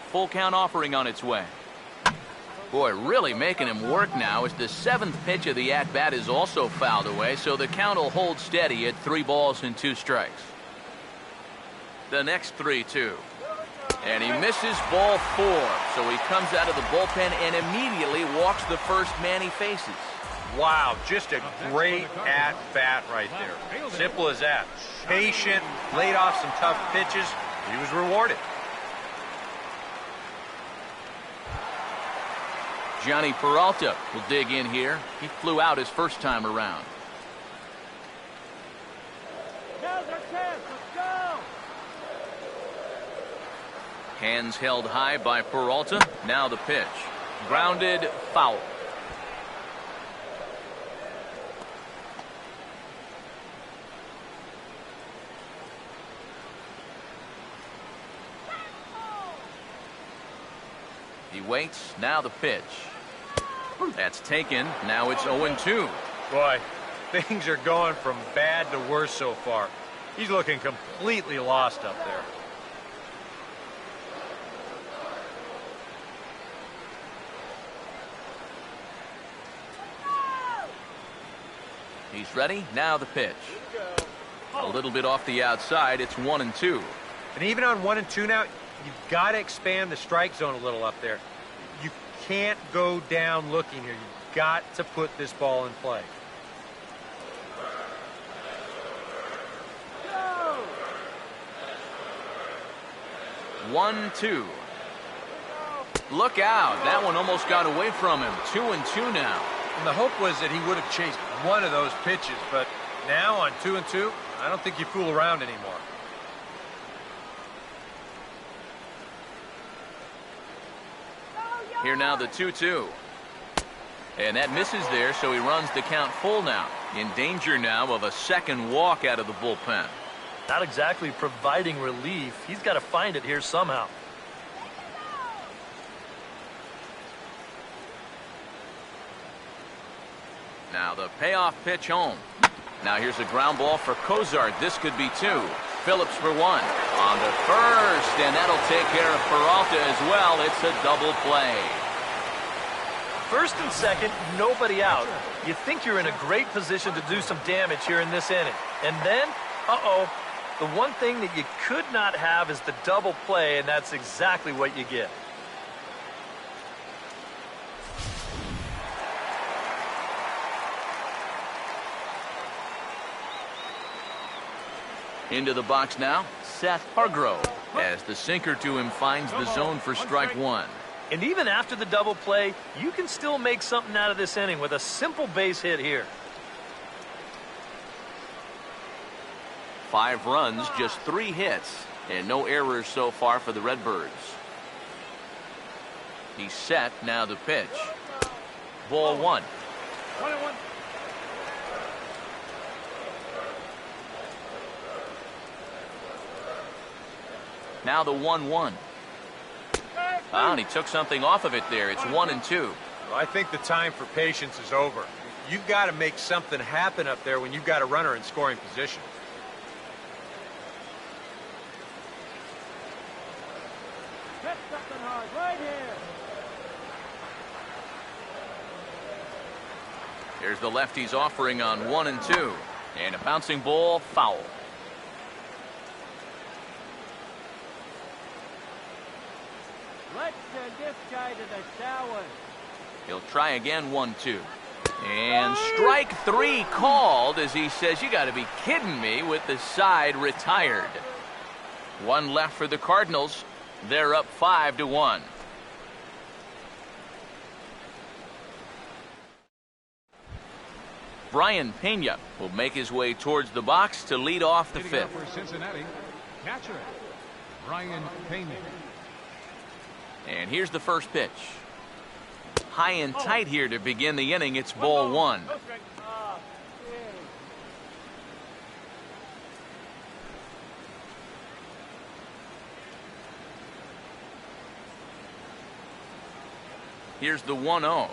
[SPEAKER 1] Full count offering on its way. Boy, really making him work now, as the 7th pitch of the at-bat is also fouled away, so the count will hold steady at 3 balls and 2 strikes. The next 3-2. And he misses ball 4, so he comes out of the bullpen and immediately walks the first man he faces.
[SPEAKER 2] Wow, just a great at-bat right there. Simple as that. Patient, laid off some tough pitches. He was rewarded.
[SPEAKER 1] Johnny Peralta will dig in here. He flew out his first time around.
[SPEAKER 5] Now's our chance. Let's go.
[SPEAKER 1] Hands held high by Peralta. Now the pitch. Grounded, foul. He waits. Now the pitch. That's taken. Now it's 0-2.
[SPEAKER 2] Boy, things are going from bad to worse so far. He's looking completely lost up there.
[SPEAKER 1] He's ready. Now the pitch. A little bit off the outside. It's 1-2.
[SPEAKER 2] And even on 1-2 now, you've got to expand the strike zone a little up there. You can't go down looking here. You've got to put this ball in play.
[SPEAKER 5] Go.
[SPEAKER 1] 1-2. Look out. That one almost got away from him. 2-2 now.
[SPEAKER 2] And the hope was that he would have chased one of those pitches, but now on 2-2, I don't think you fool around anymore.
[SPEAKER 1] Here now the 2-2. And that misses there, so he runs the count full now. In danger now of a second walk out of the bullpen.
[SPEAKER 3] Not exactly providing relief. He's got to find it here somehow.
[SPEAKER 1] Now the payoff pitch home. Now here's a ground ball for Cozart. This could be two. Phillips for one. On to first, and that'll take care of Peralta as well. It's a double play.
[SPEAKER 3] First and second, nobody out. You think you're in a great position to do some damage here in this inning. And then, the one thing that you could not have is the double play, and that's exactly what you get.
[SPEAKER 1] Into the box now, Seth Hargrove, as the sinker to him finds the zone for strike one.
[SPEAKER 3] And even after the double play, you can still make something out of this inning with a simple base hit here.
[SPEAKER 1] 5 runs, just 3 hits, and no errors so far for the Redbirds. He's set, now the pitch. Ball 1. Now the 1-1. And he took something off of it there. It's 1-2.
[SPEAKER 2] Well, I think the time for patience is over. You've got to make something happen up there when you've got a runner in scoring position.
[SPEAKER 5] Hit something hard right here.
[SPEAKER 1] Here's the lefty's offering on 1-2. And a bouncing ball, foul.
[SPEAKER 5] Let's send this guy to the showers.
[SPEAKER 1] He'll try again, 1-2. And strike 3 called as he says, you got to be kidding me, with the side retired. 1 left for the Cardinals. They're up 5-1. Brian Pena will make his way towards the box to lead off the 5th.
[SPEAKER 4] For Cincinnati, catcher Brian Pena.
[SPEAKER 1] And here's the first pitch. High and tight here to begin the inning. It's ball 1. Here's the 1-0.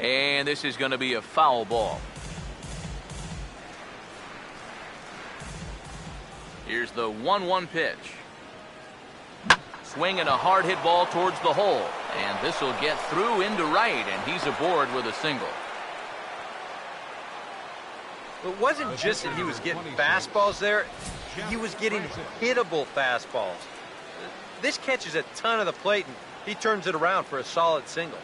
[SPEAKER 1] And this is going to be a foul ball. Here's the 1-1 pitch. Swinging a hard hit ball towards the hole. And this will get through into right, and he's aboard with a single.
[SPEAKER 2] It wasn't just that he was getting fastballs there. He was getting hittable fastballs. This catches a ton of the plate, and he turns it around for a solid single.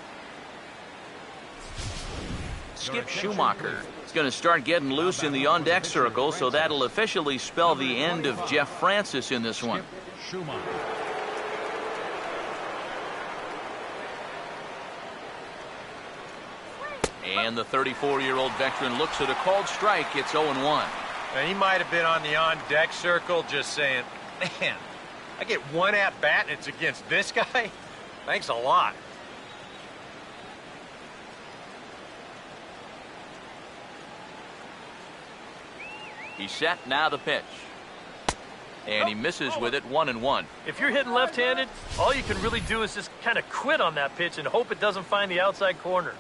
[SPEAKER 1] Skip Schumacher is going to start getting loose in the on-deck circle, so that'll officially spell the end of Jeff Francis in this one.
[SPEAKER 4] Schumacher.
[SPEAKER 1] And the 34-year-old veteran looks at a called strike. It's 0-1.
[SPEAKER 2] Now, he might have been on the on-deck circle just saying, man, I get 1 at-bat and it's against this guy? Thanks a lot.
[SPEAKER 1] He's set, now the pitch. And he misses with it, 1-1.
[SPEAKER 3] If you're hitting left-handed, all you can really do is just kind of quit on that pitch and hope it doesn't find the outside corner.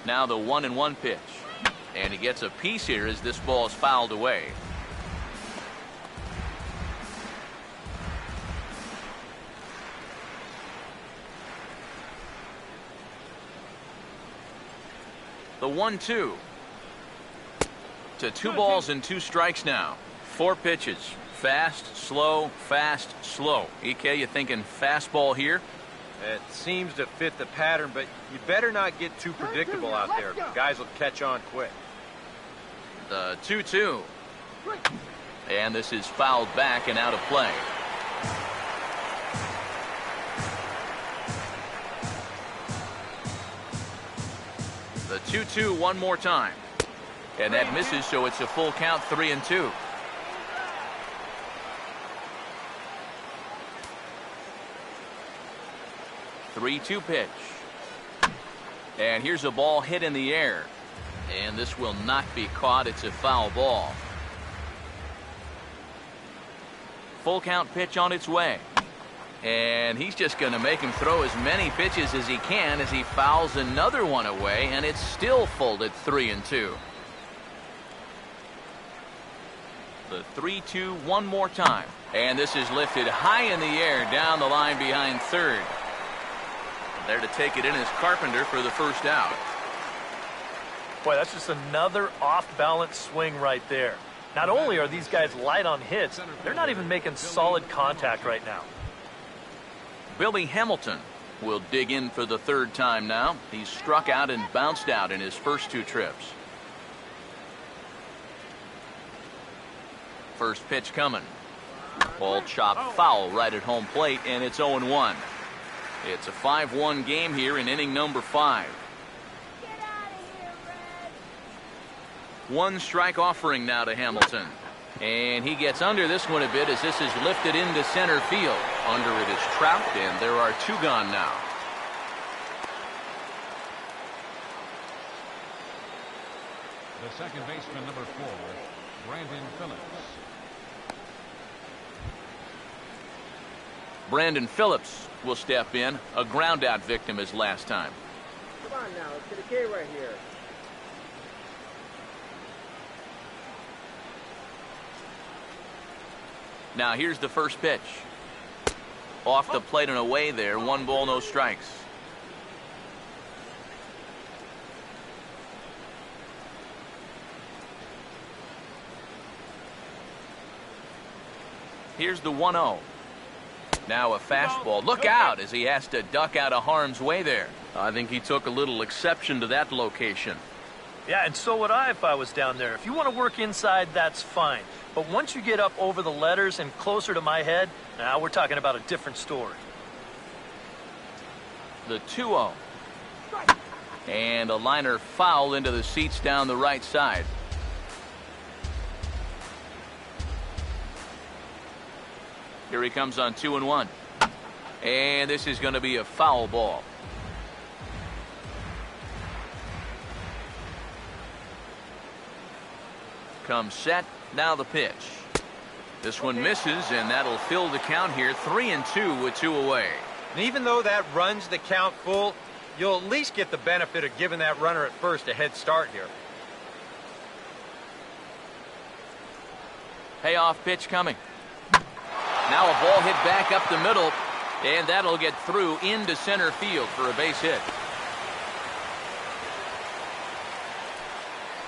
[SPEAKER 1] Now the 1-1 pitch. And he gets a piece here as this ball is fouled away. The 1-2. To 2 balls and 2 strikes now. 4 pitches. Fast, slow, fast, slow. EK, you thinking fastball here?
[SPEAKER 2] It seems to fit the pattern, but you better not get too predictable out there. Guys will catch on quick.
[SPEAKER 1] The 2-2. And this is fouled back and out of play. The 2-2 one more time. And that misses, so it's a full count, 3-2. The 3-2 pitch. And here's a ball hit in the air. And this will not be caught. It's a foul ball. Full count pitch on its way. And he's just going to make him throw as many pitches as he can as he fouls another one away, and it's still full at 3-2. The 3-2 one more time. And this is lifted high in the air down the line behind third. There to take it in is Carpenter for the first out.
[SPEAKER 3] Boy, that's just another off-balance swing right there. Not only are these guys light on hits, they're not even making solid contact right now.
[SPEAKER 1] Billy Hamilton will dig in for the third time now. He's struck out and bounced out in his first 2 trips. First pitch coming. Ball chopped foul right at home plate, and it's 0-1. It's a 5-1 game here in inning number 5.
[SPEAKER 5] Get out of here, Red.
[SPEAKER 1] 1 strike offering now to Hamilton. And he gets under this one a bit as this is lifted into center field. Under it is Trout, and there are 2 gone now.
[SPEAKER 4] The second baseman, number 4, Brandon Phillips.
[SPEAKER 1] Brandon Phillips will step in, a ground out victim as last time.
[SPEAKER 5] Come on now, let's get a K right here.
[SPEAKER 1] Now here's the first pitch. Off the plate and away there. 1 ball, no strikes. Here's the 1-0. Now a fastball. Look out as he has to duck out of harm's way there. I think he took a little exception to that location.
[SPEAKER 3] Yeah, and so would I if I was down there. If you want to work inside, that's fine. But once you get up over the letters and closer to my head, now we're talking about a different story.
[SPEAKER 1] The 2-0. And a liner foul into the seats down the right side. Here he comes on 2-1. And this is going to be a foul ball. Comes set. Now the pitch. This one misses, and that'll fill the count here. 3-2 with 2 away.
[SPEAKER 2] And even though that runs the count full, you'll at least get the benefit of giving that runner at first a head start here.
[SPEAKER 1] Payoff pitch coming. Now a ball hit back up the middle, and that'll get through into center field for a base hit.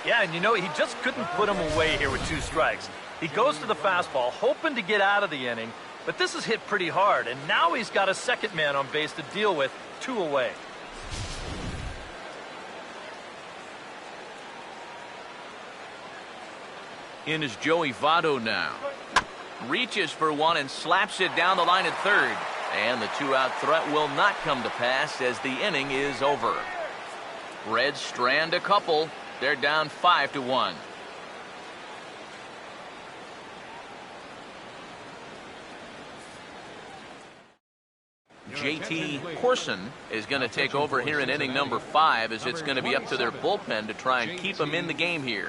[SPEAKER 3] Yeah, and you know, he just couldn't put him away here with 2 strikes. He goes to the fastball, hoping to get out of the inning, but this is hit pretty hard, and now he's got a second man on base to deal with. 2 away.
[SPEAKER 1] In is Joey Votto now. Reaches for one and slaps it down the line at third. And the 2-out threat will not come to pass as the inning is over. Reds strand a couple. They're down 5-1. JT Corson is going to take over here in inning number 5 as it's going to be up to their bullpen to try and keep them in the game here.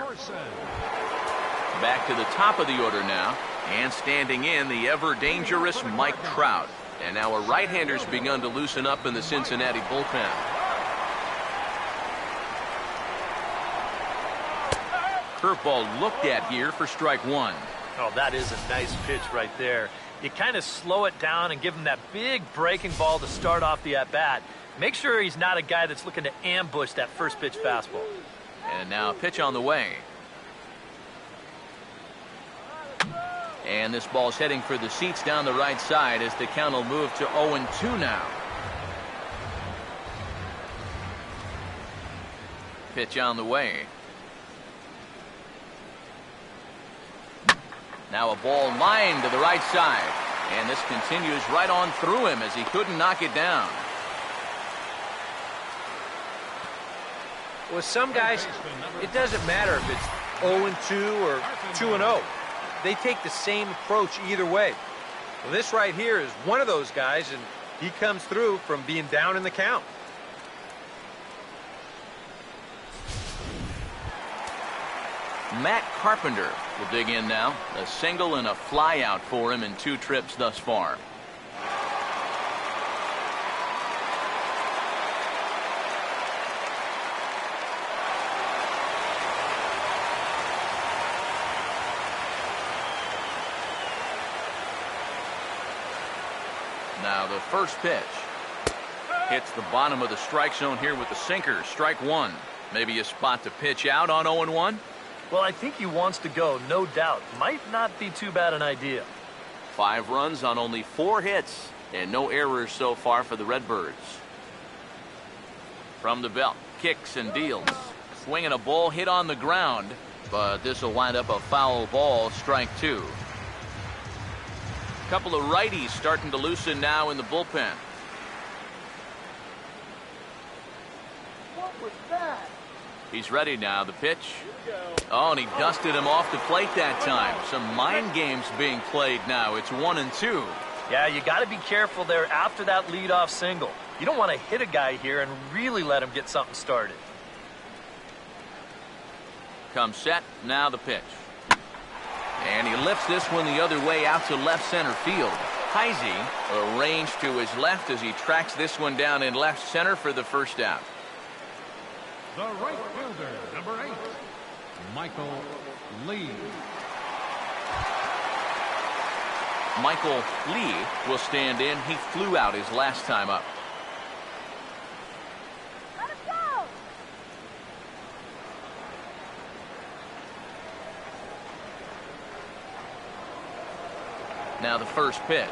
[SPEAKER 1] Back to the top of the order now, and standing in the ever-dangerous Mike Trout. And now a right-hander's begun to loosen up in the Cincinnati bullpen. Curveball looked at here for strike 1.
[SPEAKER 3] Oh, that is a nice pitch right there. You kind of slow it down and give him that big breaking ball to start off the at-bat. Make sure he's not a guy that's looking to ambush that first pitch fastball.
[SPEAKER 1] And now a pitch on the way. And this ball's heading for the seats down the right side as the count will move to 0-2 now. Pitch on the way. Now a ball lined to the right side. And this continues right on through him as he couldn't knock it down.
[SPEAKER 2] With some guys, it doesn't matter if it's 0-2 or 2-0. They take the same approach either way. Well, this right here is one of those guys, and he comes through from being down in the count.
[SPEAKER 1] Matt Carpenter will dig in now. A single and a fly out for him in 2 trips thus far. Now the first pitch. Hits the bottom of the strike zone here with the sinker. Strike 1. Maybe a spot to pitch out on 0-1.
[SPEAKER 3] Well, I think he wants to go, no doubt. Might not be too bad an idea.
[SPEAKER 1] 5 runs on only 4 hits and no errors so far for the Redbirds. From the belt, kicks and deals. Swinging a ball hit on the ground, but this will wind up a foul ball. Strike 2. Couple of righties starting to loosen now in the bullpen.
[SPEAKER 5] What was that?
[SPEAKER 1] He's ready now. The pitch. Oh, and he dusted him off the plate that time. Some mind games being played now. It's 1-2.
[SPEAKER 3] Yeah, you got to be careful there after that leadoff single. You don't want to hit a guy here and really let him get something started.
[SPEAKER 1] Comes set. Now the pitch. And he lifts this one the other way out to left center field. Heisey arranged to his left as he tracks this one down in left center for the first out.
[SPEAKER 4] The right fielder, number 8, Michael Lee.
[SPEAKER 1] Michael Lee will stand in. He flew out his last time up.
[SPEAKER 5] Let him go!
[SPEAKER 1] Now the first pitch.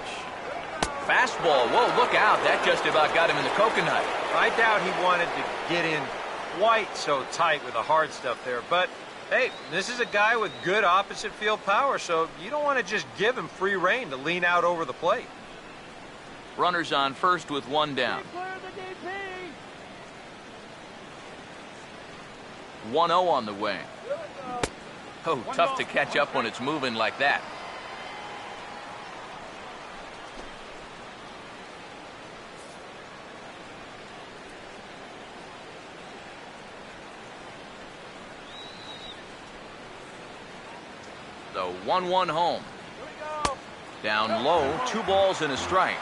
[SPEAKER 1] Fastball. Whoa, look out. That just about got him in the coconut.
[SPEAKER 2] I doubt he wanted to get in quite so tight with the hard stuff there. But, hey, this is a guy with good opposite field power, so you don't want to just give him free rein to lean out over the plate.
[SPEAKER 1] Runners on first with 1 down.
[SPEAKER 5] Clear the DP!
[SPEAKER 1] 1-0 on the way. Oh, tough to catch up when it's moving like that. The 1-1 home. Down low, 2 balls and a strike.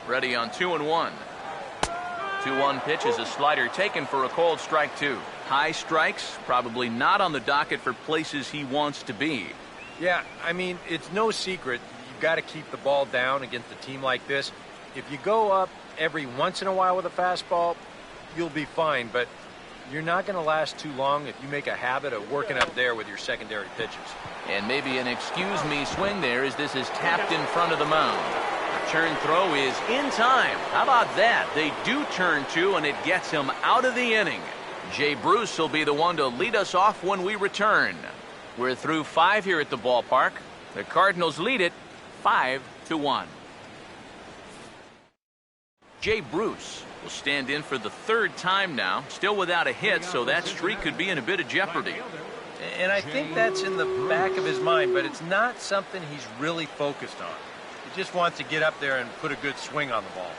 [SPEAKER 1] Ready on 2-1. 2-1 pitch is a slider taken for a called strike 2. High strikes, probably not on the docket for places he wants to be.
[SPEAKER 2] Yeah, I mean, it's no secret. You've got to keep the ball down against a team like this. If you go up every once in a while with a fastball, you'll be fine. But you're not going to last too long if you make a habit of working up there with your secondary pitches.
[SPEAKER 1] And maybe an excuse me swing there as this is tapped in front of the mound. The turn throw is in time. How about that? They do turn 2 and it gets him out of the inning. Jay Bruce will be the one to lead us off when we return. We're through 5 here at the ballpark. The Cardinals lead it 5-1. Jay Bruce will stand in for the 3rd time now, still without a hit, so that streak could be in a bit of jeopardy.
[SPEAKER 2] And I think that's in the back of his mind, but it's not something he's really focused on. He just wants to get up there and put a good swing on the ball.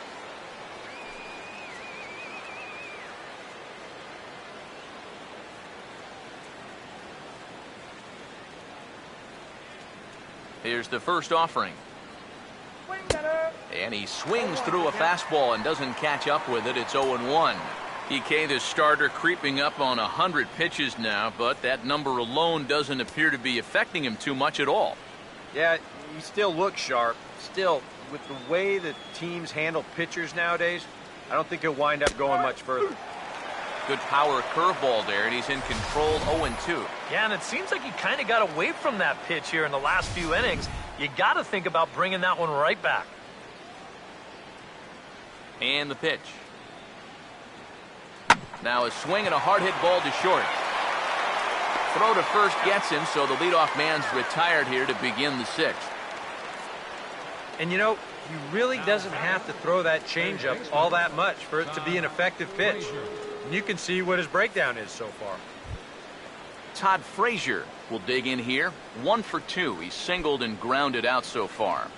[SPEAKER 1] Here's the first offering. And he swings through a fastball and doesn't catch up with it. It's 0-1. EK, the starter, creeping up on 100 pitches now, but that number alone doesn't appear to be affecting him too much at all.
[SPEAKER 2] Yeah, he still looks sharp. Still, with the way that teams handle pitchers nowadays, I don't think he'll wind up going much further.
[SPEAKER 1] Good power curveball there, and he's in control. 0-2.
[SPEAKER 3] Yeah, and it seems like he kind of got away from that pitch here in the last few innings. You got to think about bringing that one right back.
[SPEAKER 1] And the pitch. Now a swing and a hard hit ball to short. Throw to first gets him, so the leadoff man's retired here to begin the 6th.
[SPEAKER 2] And you know, he really doesn't have to throw that changeup all that much for it to be an effective pitch. And you can see what his breakdown is so far.
[SPEAKER 1] Todd Frazier will dig in here. 1 for 2. He's singled and grounded out so far.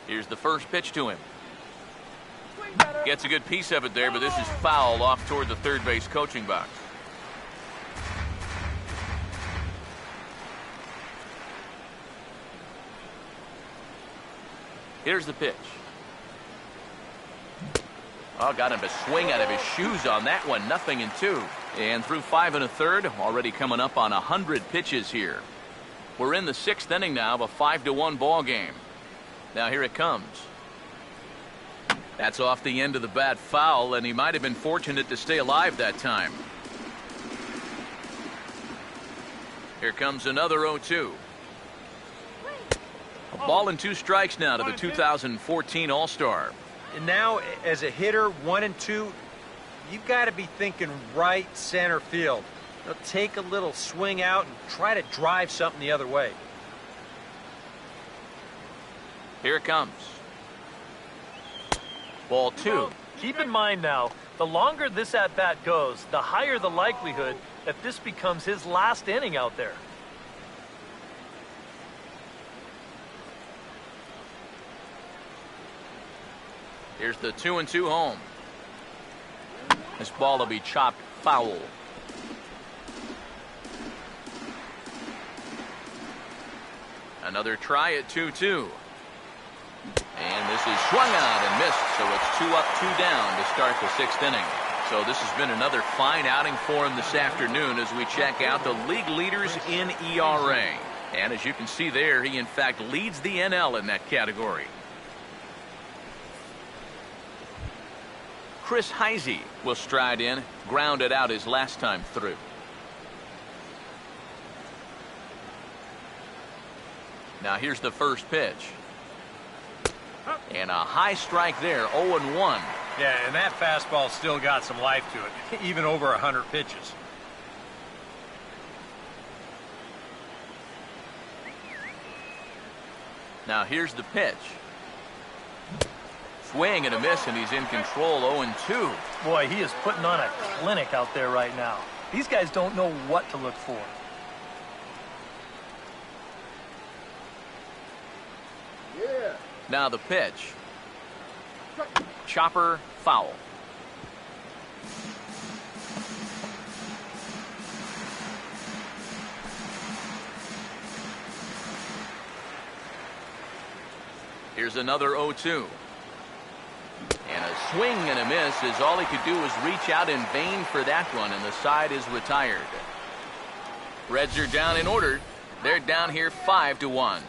[SPEAKER 1] Here's the first pitch to him. Gets a good piece of it there, but this is foul off toward the third base coaching box. Here's the pitch. Oh, got him to swing out of his shoes on that one. 0-2. And through 5 1/3, already coming up on 100 pitches here. We're in the 6th inning now of a 5-1 ball game. Now here it comes. That's off the end of the bat foul, and he might have been fortunate to stay alive that time. Here comes another 0-2. A ball and 2 strikes now to the 2014 All-Star.
[SPEAKER 2] And now, as a hitter, 1 and 2, you've got to be thinking right center field. They'll take a little swing out and try to drive something the other way.
[SPEAKER 1] Here it comes. Ball 2.
[SPEAKER 3] Keep in mind now, the longer this at-bat goes, the higher the likelihood that this becomes his last inning out there.
[SPEAKER 1] Here's the 2-2 home. This ball will be chopped foul. Another try at 2-2. And this is swung out and missed, so it's 2 up, 2 down to start the 6th inning. So this has been another fine outing for him this afternoon as we check out the league leaders in ERA. And as you can see there, he in fact leads the NL in that category. Chris Heisey will stride in, grounded out his last time through. Now here's the first pitch. And a high strike there, 0-1.
[SPEAKER 2] Yeah, and that fastball still got some life to it, even over 100 pitches.
[SPEAKER 1] Now here's the pitch. Swing and a miss, and he's in control. 0-2.
[SPEAKER 3] Boy, he is putting on a clinic out there right now. These guys don't know what to look for.
[SPEAKER 1] Now the pitch. Chopper, foul. Here's another 0-2. And a swing and a miss, as all he could do was reach out in vain for that one, and the side is retired. Reds are down in order. They're down here 5-1.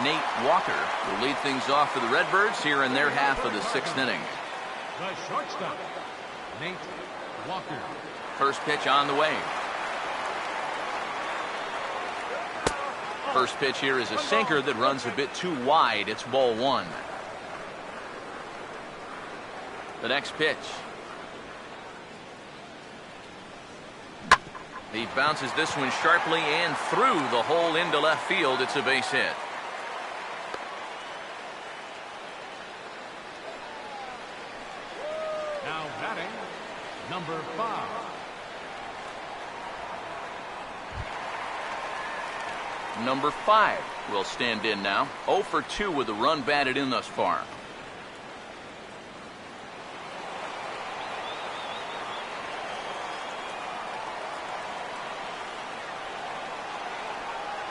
[SPEAKER 1] Nate Walker will lead things off for the Redbirds here in their half of the 6th inning.
[SPEAKER 4] The shortstop, Nate Walker.
[SPEAKER 1] First pitch on the way. First pitch here is a sinker that runs a bit too wide. It's ball 1. The next pitch. He bounces this one sharply and through the hole into left field. It's a base hit.
[SPEAKER 4] Now batting, number 5.
[SPEAKER 1] Number 5 will stand in now. 0 for 2 with a run batted in thus far.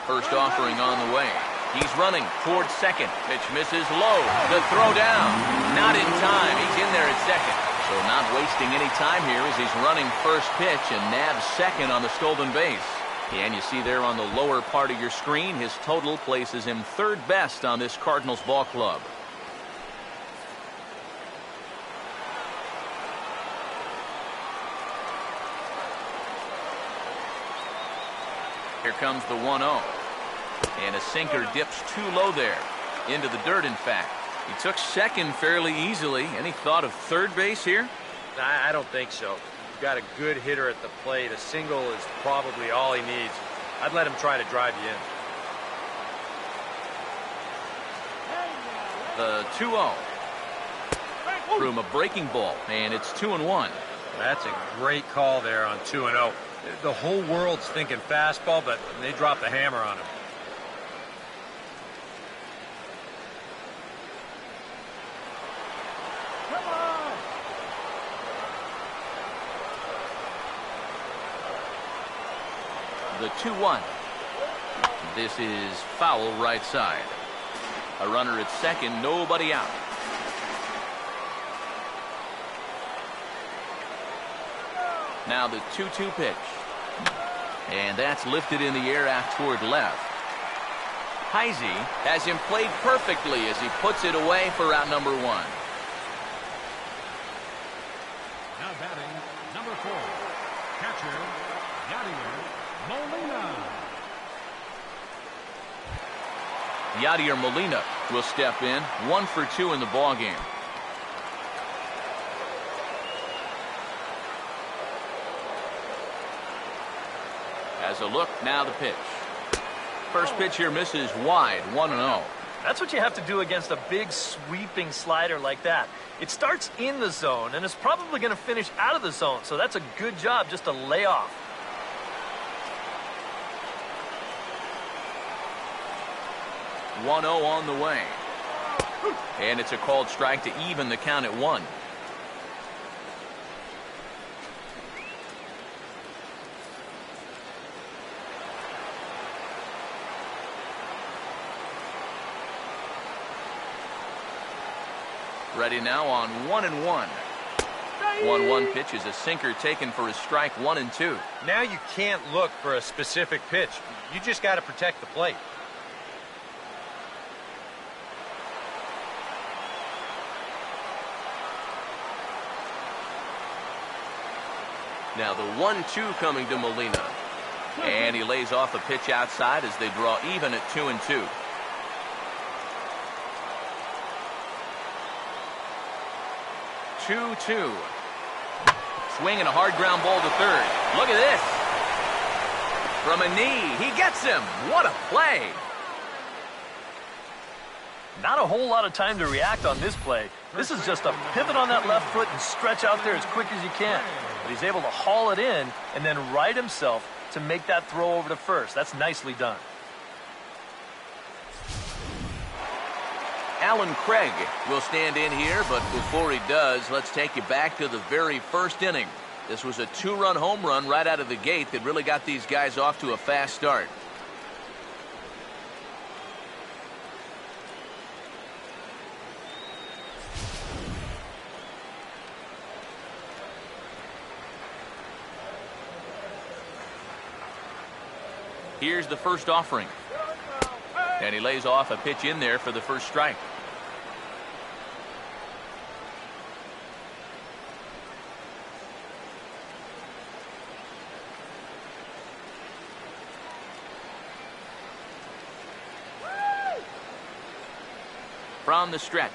[SPEAKER 1] First offering on the way. He's running towards second. Pitch misses low. The throw down. Not in time. He's in there at second. So not wasting any time here as he's running first pitch and nabs second on the stolen base. And you see there on the lower part of your screen, his total places him third best on this Cardinals ball club. Here comes the 1-0. And a sinker dips too low there. Into the dirt, in fact. He took second fairly easily. Any thought of third base here?
[SPEAKER 2] I don't think so. You've got a good hitter at the plate. A single is probably all he needs. I'd let him try to drive you in.
[SPEAKER 1] The 2-0. Threw him a breaking ball, and it's 2-1.
[SPEAKER 2] That's a great call there on 2-0. The whole world's thinking fastball, but they dropped the hammer on him.
[SPEAKER 5] Come on!
[SPEAKER 1] The 2-1. This is foul right side. A runner at second, nobody out. Now the 2-2 pitch. And that's lifted in the air out toward left. Heisey has him played perfectly as he puts it away for out number 1.
[SPEAKER 4] Now batting, number 4, catcher, Yadier Molina.
[SPEAKER 1] Yadier Molina will step in, 1 for 2 in the ballgame. As a look, now the pitch. First pitch here misses wide, 1-0.
[SPEAKER 3] That's what you have to do against a big sweeping slider like that. It starts in the zone, and it's probably going to finish out of the zone, so that's a good job just to lay off.
[SPEAKER 1] One-0 on the way. And it's a called strike to even the count at 1. Ready now on 1-1. 1-1 pitch is a sinker taken for his strike 1 and 2.
[SPEAKER 2] Now you can't look for a specific pitch. You just got to protect the plate.
[SPEAKER 1] Now the 1-2 coming to Molina. And he lays off a pitch outside as they draw even at 2-2. Two. Swing and a hard ground ball to third. Look at this. From a knee, he gets him. What a play.
[SPEAKER 3] Not a whole lot of time to react on this play. This is just a pivot on that left foot and stretch out there as quick as you can. But he's able to haul it in and then right himself to make that throw over to first. That's nicely done.
[SPEAKER 1] Alan Craig will stand in here, but before he does, let's take you back to the very first inning. This was a 2-run home run right out of the gate that really got these guys off to a fast start. Here's the first offering. And he lays off a pitch in there for the first strike. From the stretch.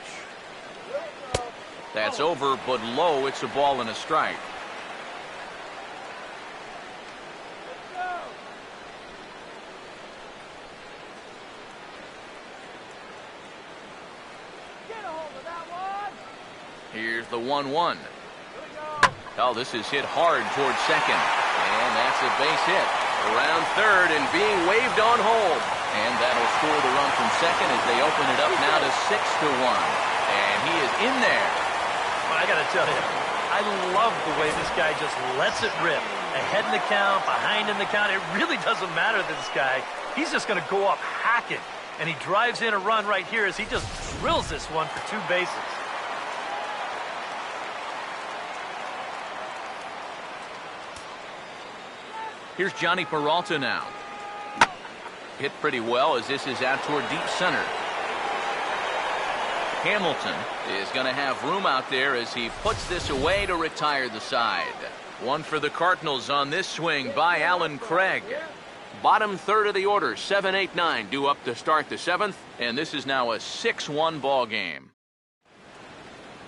[SPEAKER 1] That's over, but low. It's a ball and a strike. Here's the 1-1. Oh, this is hit hard towards second. And that's a base hit. Around third and being waved on hold. And that'll score the run from second as they open it up now to 6-1. And he is in there.
[SPEAKER 3] Well, I got to tell you, I love the way this guy just lets it rip. Ahead in the count, behind in the count. It really doesn't matter to this guy. He's just going to go up hacking. And he drives in a run right here as he just drills this one for 2 bases.
[SPEAKER 1] Here's Johnny Peralta now. Hit pretty well as this is out toward deep center. Hamilton is going to have room out there as he puts this away to retire the side. 1 for the Cardinals on this swing by Alan Craig. Bottom third of the order, 7-8-9 due up to start the 7th, and this is now a 6-1 ball game.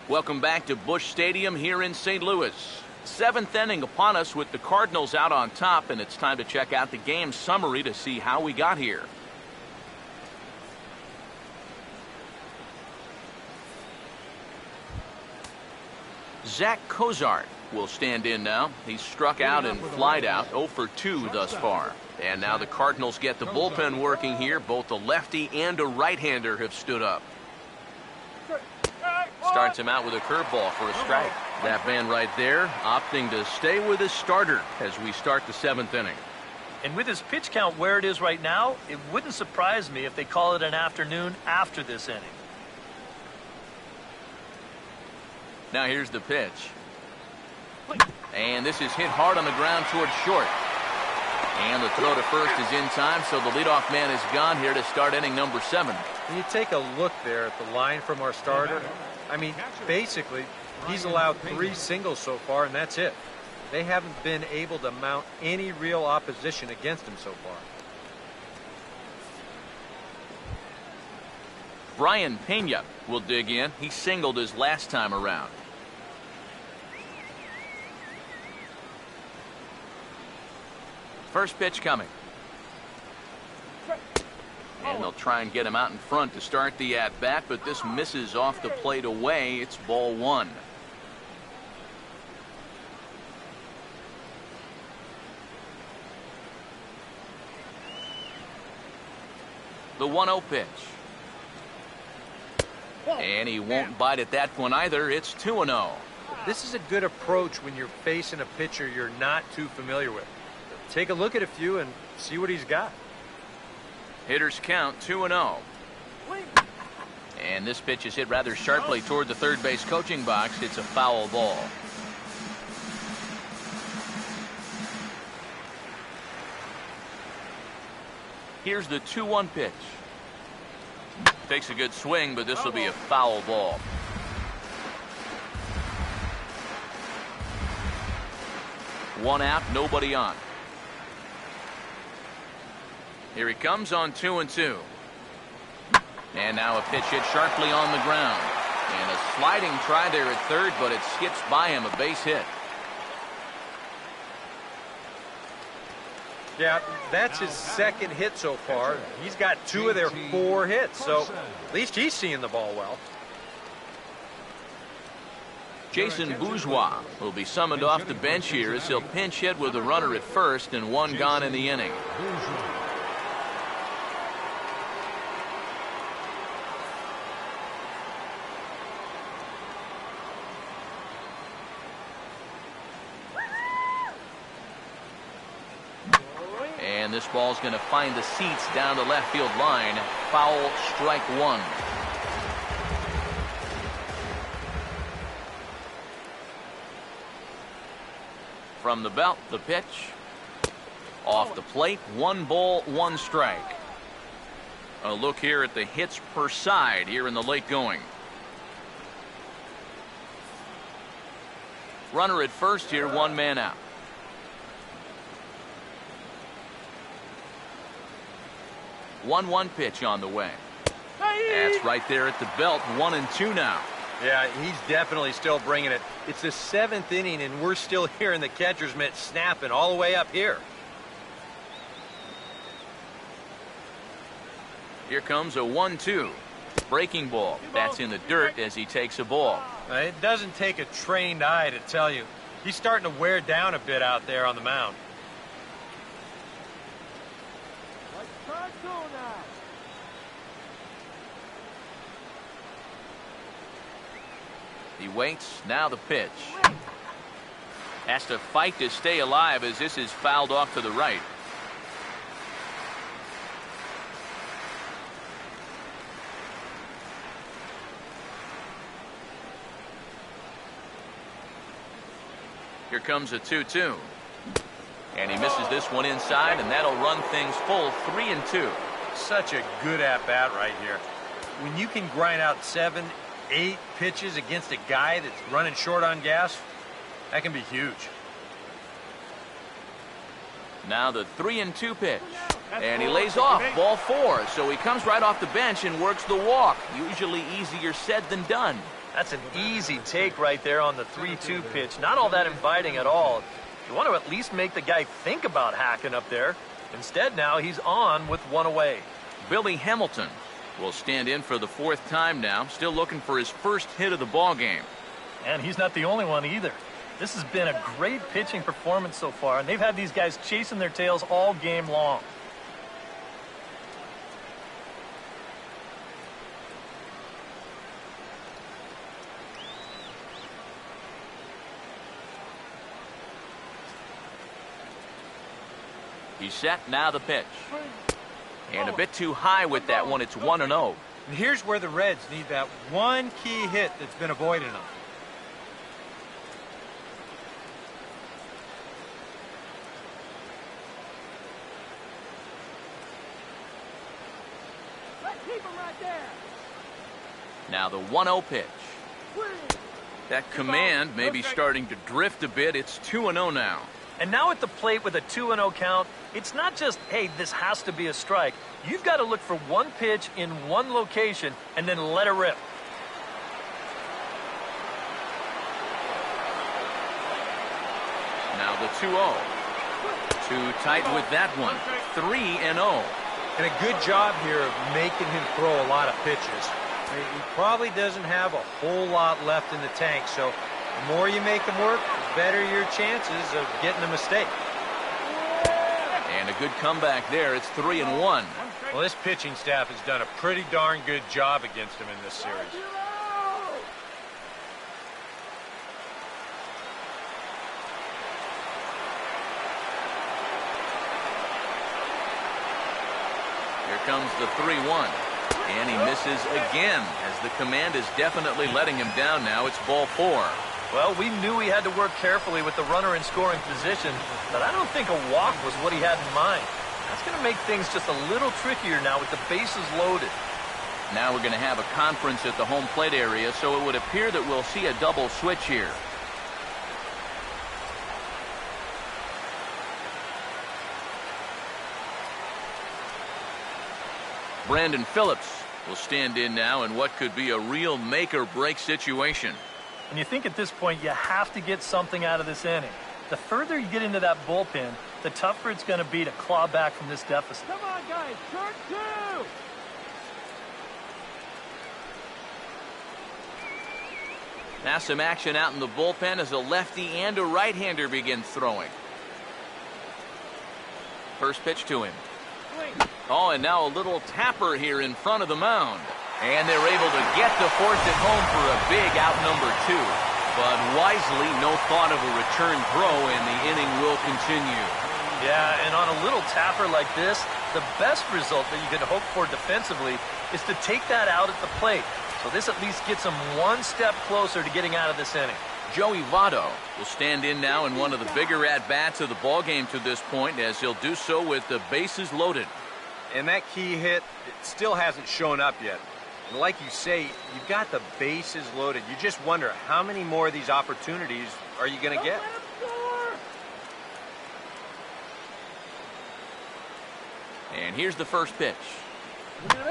[SPEAKER 1] Welcome back to Busch Stadium here in St. Louis. Seventh inning upon us with the Cardinals out on top, and it's time to check out the game summary to see how we got here. Zach Cozart will stand in now. He's struck out and flied out, 0 for 2 thus far. And now the Cardinals get the bullpen working here. Both a lefty and a right-hander have stood up. Starts him out with a curveball for a strike. That man right there opting to stay with his starter as we start the 7th inning.
[SPEAKER 3] And with his pitch count where it is right now, it wouldn't surprise me if they call it an afternoon after this inning.
[SPEAKER 1] Now here's the pitch. And this is hit hard on the ground towards short. And the throw to first is in time, so the leadoff man is gone here to start inning number 7.
[SPEAKER 2] When you take a look there at the line from our starter, I mean, basically, he's allowed 3 singles so far, and that's it. They haven't been able to mount any real opposition against him so far.
[SPEAKER 1] Brian Pena will dig in. He singled his last time around. First pitch coming. And they'll try and get him out in front to start the at-bat, but this misses off the plate away. It's ball 1. The 1-0 pitch. And he won't bite at that one either. It's 2-0.
[SPEAKER 2] This is a good approach when you're facing a pitcher you're not too familiar with. Take a look at a few and see what he's got.
[SPEAKER 1] Hitters count 2-0. And this pitch is hit rather sharply toward the third base coaching box. It's a foul ball. Here's the 2-1 pitch. Takes a good swing, but this will be a foul ball. One out, nobody on. Here he comes on 2-2. And now a pitch hit sharply on the ground. And a sliding try there at third, but it skips by him, a base hit.
[SPEAKER 2] Yeah, that's his second hit so far. He's got 2 of their 4 hits, so at least he's seeing the ball well.
[SPEAKER 1] Jason Bourgeois will be summoned off the bench here as he'll pinch hit with a runner at first and 1 gone in the inning. And this ball's going to find the seats down the left field line. Foul, strike 1. From the belt, the pitch. Off the plate, 1 ball, 1 strike. A look here at the hits per side here in the late going. Runner at first here, 1 man out. One pitch on the way. That's right there at the belt. 1-2 now.
[SPEAKER 2] Yeah, he's definitely still bringing it. It's the 7th inning, and we're still hearing the catcher's mitt snapping all the way up here.
[SPEAKER 1] Here comes a 1-2. Breaking ball. That's in the dirt as he takes a ball.
[SPEAKER 2] It doesn't take a trained eye to tell you. He's starting to wear down a bit out there on the mound.
[SPEAKER 1] He waits. Now the pitch. Has to fight to stay alive as this is fouled off to the right. Here comes a 2-2. And he misses this one inside, and that'll run things full. 3-2.
[SPEAKER 2] Such a good at-bat right here. When you can grind out 7, 8 pitches against a guy that's running short on gas, that can be huge.
[SPEAKER 1] Now the 3-2 pitch. And he lays off. Ball 4. So he comes right off the bench and works the walk. Usually easier said than done.
[SPEAKER 3] That's an easy take right there on the 3-2 pitch. Not all that inviting at all. You want to at least make the guy think about hacking up there. Instead, now he's on with one away.
[SPEAKER 1] Billy Hamilton will stand in for the 4th time now, still looking for his first hit of the ball game.
[SPEAKER 3] And he's not the only one either. This has been a great pitching performance so far, and they've had these guys chasing their tails all game long.
[SPEAKER 1] He's set, now the pitch. And a bit too high with that one. It's 1-0.
[SPEAKER 2] And here's where the Reds need that one key hit that's been avoiding them.
[SPEAKER 5] Let's keep him right there.
[SPEAKER 1] Now the 1-0 pitch. That command may be starting to drift a bit. It's 2-0 now.
[SPEAKER 3] And now at the plate with a 2-0 count, it's not just, hey, this has to be a strike. You've got to look for one pitch in one location and then let it rip.
[SPEAKER 1] Now the 2-0. Too tight with that one. 3-0.
[SPEAKER 2] And a good job here of making him throw a lot of pitches. He probably doesn't have a whole lot left in the tank, so the more you make him work, the better your chances of getting a mistake.
[SPEAKER 1] And a good comeback there. It's 3-1.
[SPEAKER 2] Well, this pitching staff has done a pretty darn good job against him in this series.
[SPEAKER 1] Here comes the 3-1. And he misses again, as the command is definitely letting him down now. It's ball 4.
[SPEAKER 3] Well, we knew he had to work carefully with the runner in scoring position, but I don't think a walk was what he had in mind. That's going to make things just a little trickier now with the bases loaded.
[SPEAKER 1] Now we're going to have a conference at the home plate area, so it would appear that we'll see a double switch here. Brandon Phillips will stand in now in what could be a real make-or-break situation.
[SPEAKER 3] And you think at this point you have to get something out of this inning. The further you get into that bullpen, the tougher it's going to be to claw back from this deficit.
[SPEAKER 5] Come on, guys. Turn 2.
[SPEAKER 1] Now some action out in the bullpen as a lefty and a right-hander begin throwing. First pitch to him. Oh, and now a little tapper here in front of the mound. And they're able to get the force at home for a big out number 2. But wisely, no thought of a return throw, and the inning will continue.
[SPEAKER 3] Yeah, and on a little tapper like this, the best result that you can hope for defensively is to take that out at the plate. So this at least gets them one step closer to getting out of this inning.
[SPEAKER 1] Joey Votto will stand in now in one of the bigger at-bats of the ballgame to this point, as he'll do so with the bases loaded.
[SPEAKER 2] And that key hit, it still hasn't shown up yet. And like you say, you've got the bases loaded. You just wonder how many more of these opportunities are you going to get?
[SPEAKER 1] And here's the first pitch.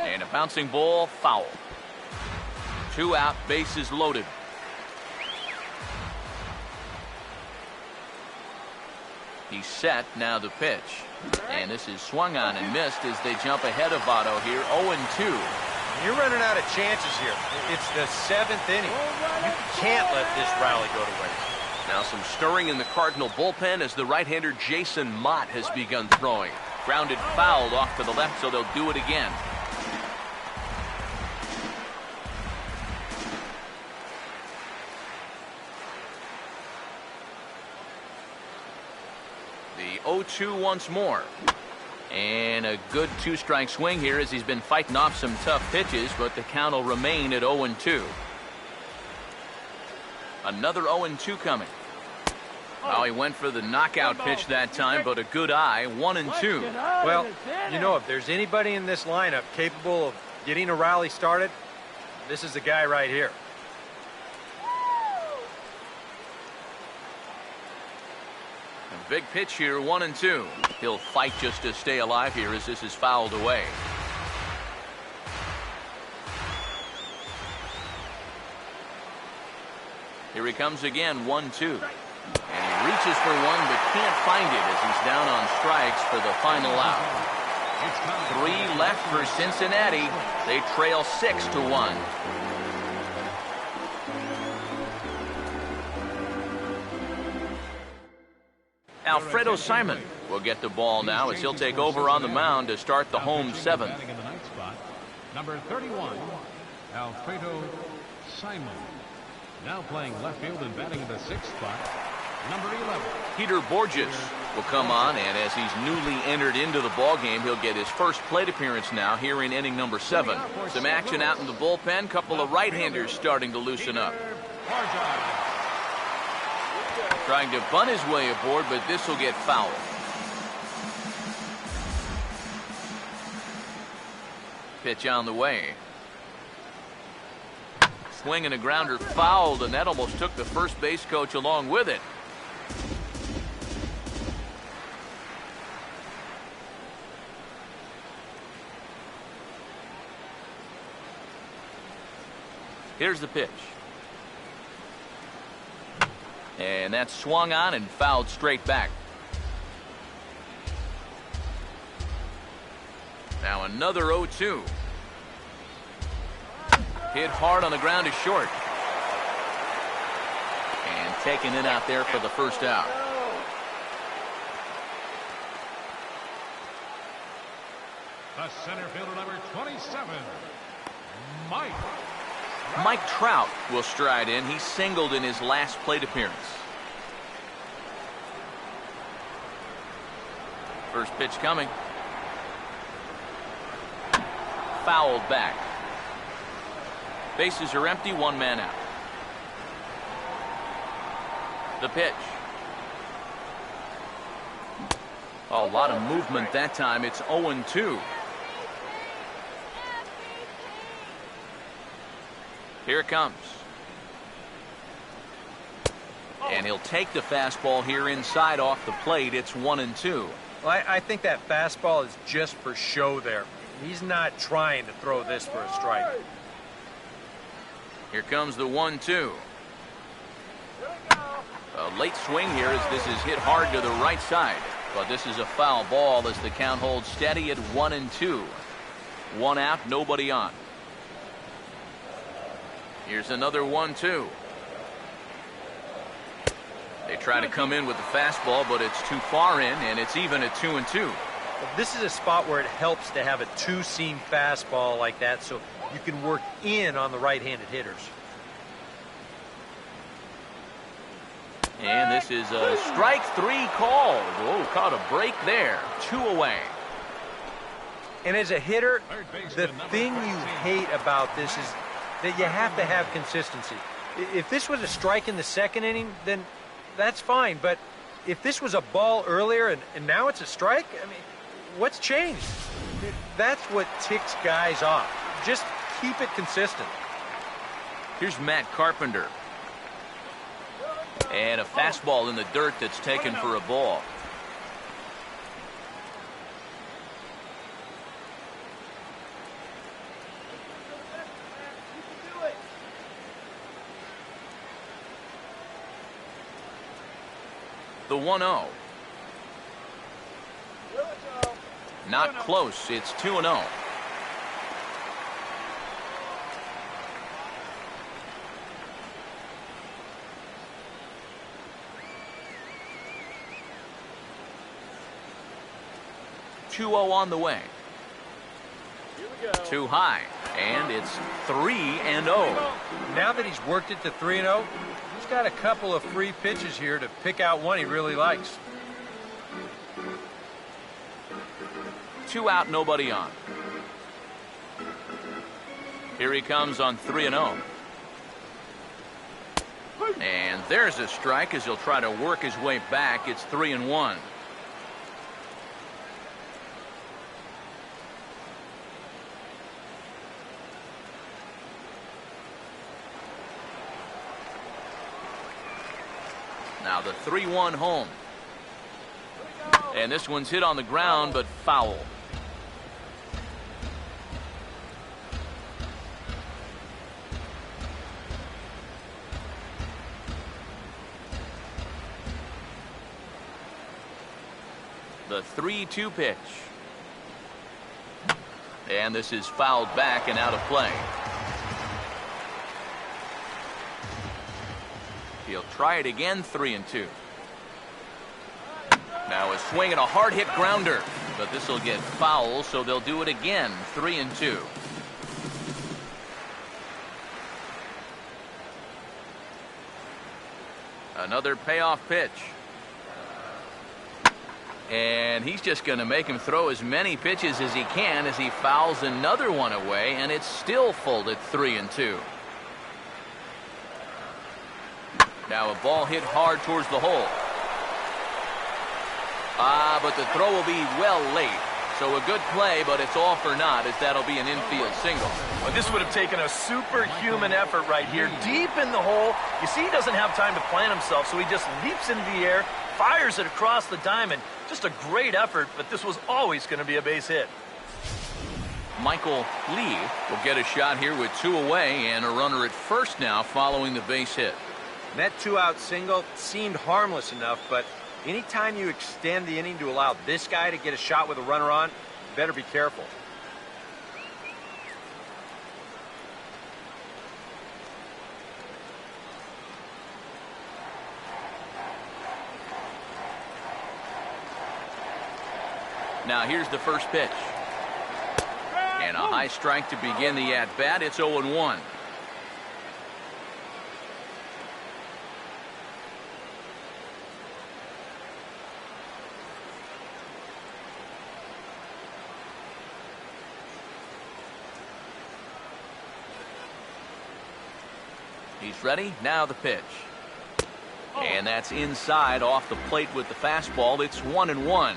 [SPEAKER 1] And a bouncing ball, foul. 2 out, bases loaded. He's set, now the pitch. And this is swung on and missed as they jump ahead of Votto here, 0-2.
[SPEAKER 2] You're running out of chances here. It's the 7th inning. You can't let this rally go to waste.
[SPEAKER 1] Now some stirring in the Cardinal bullpen as the right-hander Jason Mott has begun throwing. Grounded fouled off to the left, so they'll do it again. The 0-2 once more. And a good 2-strike swing here as he's been fighting off some tough pitches, but the count will remain at 0-2. Another 0-2 coming. Oh, he went for the knockout pitch that time, but a good eye, 1-2.
[SPEAKER 2] Well, you know, if there's anybody in this lineup capable of getting a rally started, this is the guy right here.
[SPEAKER 1] A big pitch here, 1-2. He'll fight just to stay alive here as this is fouled away. Here he comes again, 1-2. And he reaches for one, but can't find it as he's down on strikes for the final out. 3 left for Cincinnati. They trail 6-1. Alfredo Simon will get the ball now as he'll take over on the mound to start the home 7th.
[SPEAKER 4] Number 31, Alfredo Simon. Now playing left field and batting in the 6th spot, number 11.
[SPEAKER 1] Peter Borges will come on, and as he's newly entered into the ballgame, he'll get his first plate appearance now here in inning number 7. Some action out in the bullpen. Couple of right-handers starting to loosen up. Trying to bunt his way aboard, but this will get fouled. Pitch on the way. Swing and a grounder fouled, and that almost took the first base coach along with it. Here's the pitch. And that's swung on and fouled straight back. Now another 0-2. Hit hard on the ground is short. And taken in out there for the first out.
[SPEAKER 4] The center fielder, number 27,
[SPEAKER 1] Mike Trout will stride in. He singled in his last plate appearance. First pitch coming. Fouled back. Bases are empty, 1 man out. The pitch. A lot of movement that time. It's 0-2. Here it comes. And he'll take the fastball here inside off the plate. It's 1-2.
[SPEAKER 2] Well, I think that fastball is just for show there. He's not trying to throw this for a strike.
[SPEAKER 1] Here comes the 1-2. A late swing here as this is hit hard to the right side. But this is a foul ball as the count holds steady at 1-2. 1 out, nobody on. Here's another 1-2. They try to come in with the fastball, but it's too far in, and it's even at 2-2.
[SPEAKER 2] This is a spot where it helps to have a 2-seam fastball like that so you can work in on the right-handed hitters.
[SPEAKER 1] And this is a strike 3 called. Oh, caught a break there. 2 away.
[SPEAKER 2] And as a hitter, the thing you hate about this is that you have to have consistency. If this was a strike in the 2nd inning, then that's fine. But if this was a ball earlier and now it's a strike, I mean, what's changed? That's what ticks guys off. Just keep it consistent.
[SPEAKER 1] Here's Matt Carpenter. And a fastball in the dirt that's taken for a ball. The 1-0. Not close. It's 2-0. On the way. Too high, and it's 3-0.
[SPEAKER 2] Now that he's worked it to 3-0, he's got a couple of free pitches here to pick out one he really likes.
[SPEAKER 1] 2 out, nobody on. Here he comes on 3-0. And there's a strike as he'll try to work his way back. It's 3-1. Now the 3-1 home. And this one's hit on the ground, but foul. The 3-2 pitch. And this is fouled back and out of play. He'll try it again, 3-2. Now a swing and a hard hit grounder, but this will get foul, so they'll do it again, 3-2. Another payoff pitch. And he's just going to make him throw as many pitches as he can as he fouls another one away, and it's still folded 3-2. Now a ball hit hard towards the hole. But the throw will be well late. So a good play, but it's all for naught, as that'll be an infield single.
[SPEAKER 3] Well, this would have taken a superhuman effort right here, deep in the hole. You see, he doesn't have time to plant himself, so he just leaps into the air, fires it across the diamond. Just a great effort, but this was always going to be a base hit.
[SPEAKER 1] Michael Lee will get a shot here with 2 away and a runner at first now following the base hit.
[SPEAKER 2] And that 2-out single seemed harmless enough, but anytime you extend the inning to allow this guy to get a shot with a runner on, you better be careful.
[SPEAKER 1] Now here's the first pitch. And a high strike to begin the at-bat. It's 0-1. He's ready. Now the pitch. And that's inside off the plate with the fastball. It's 1-1.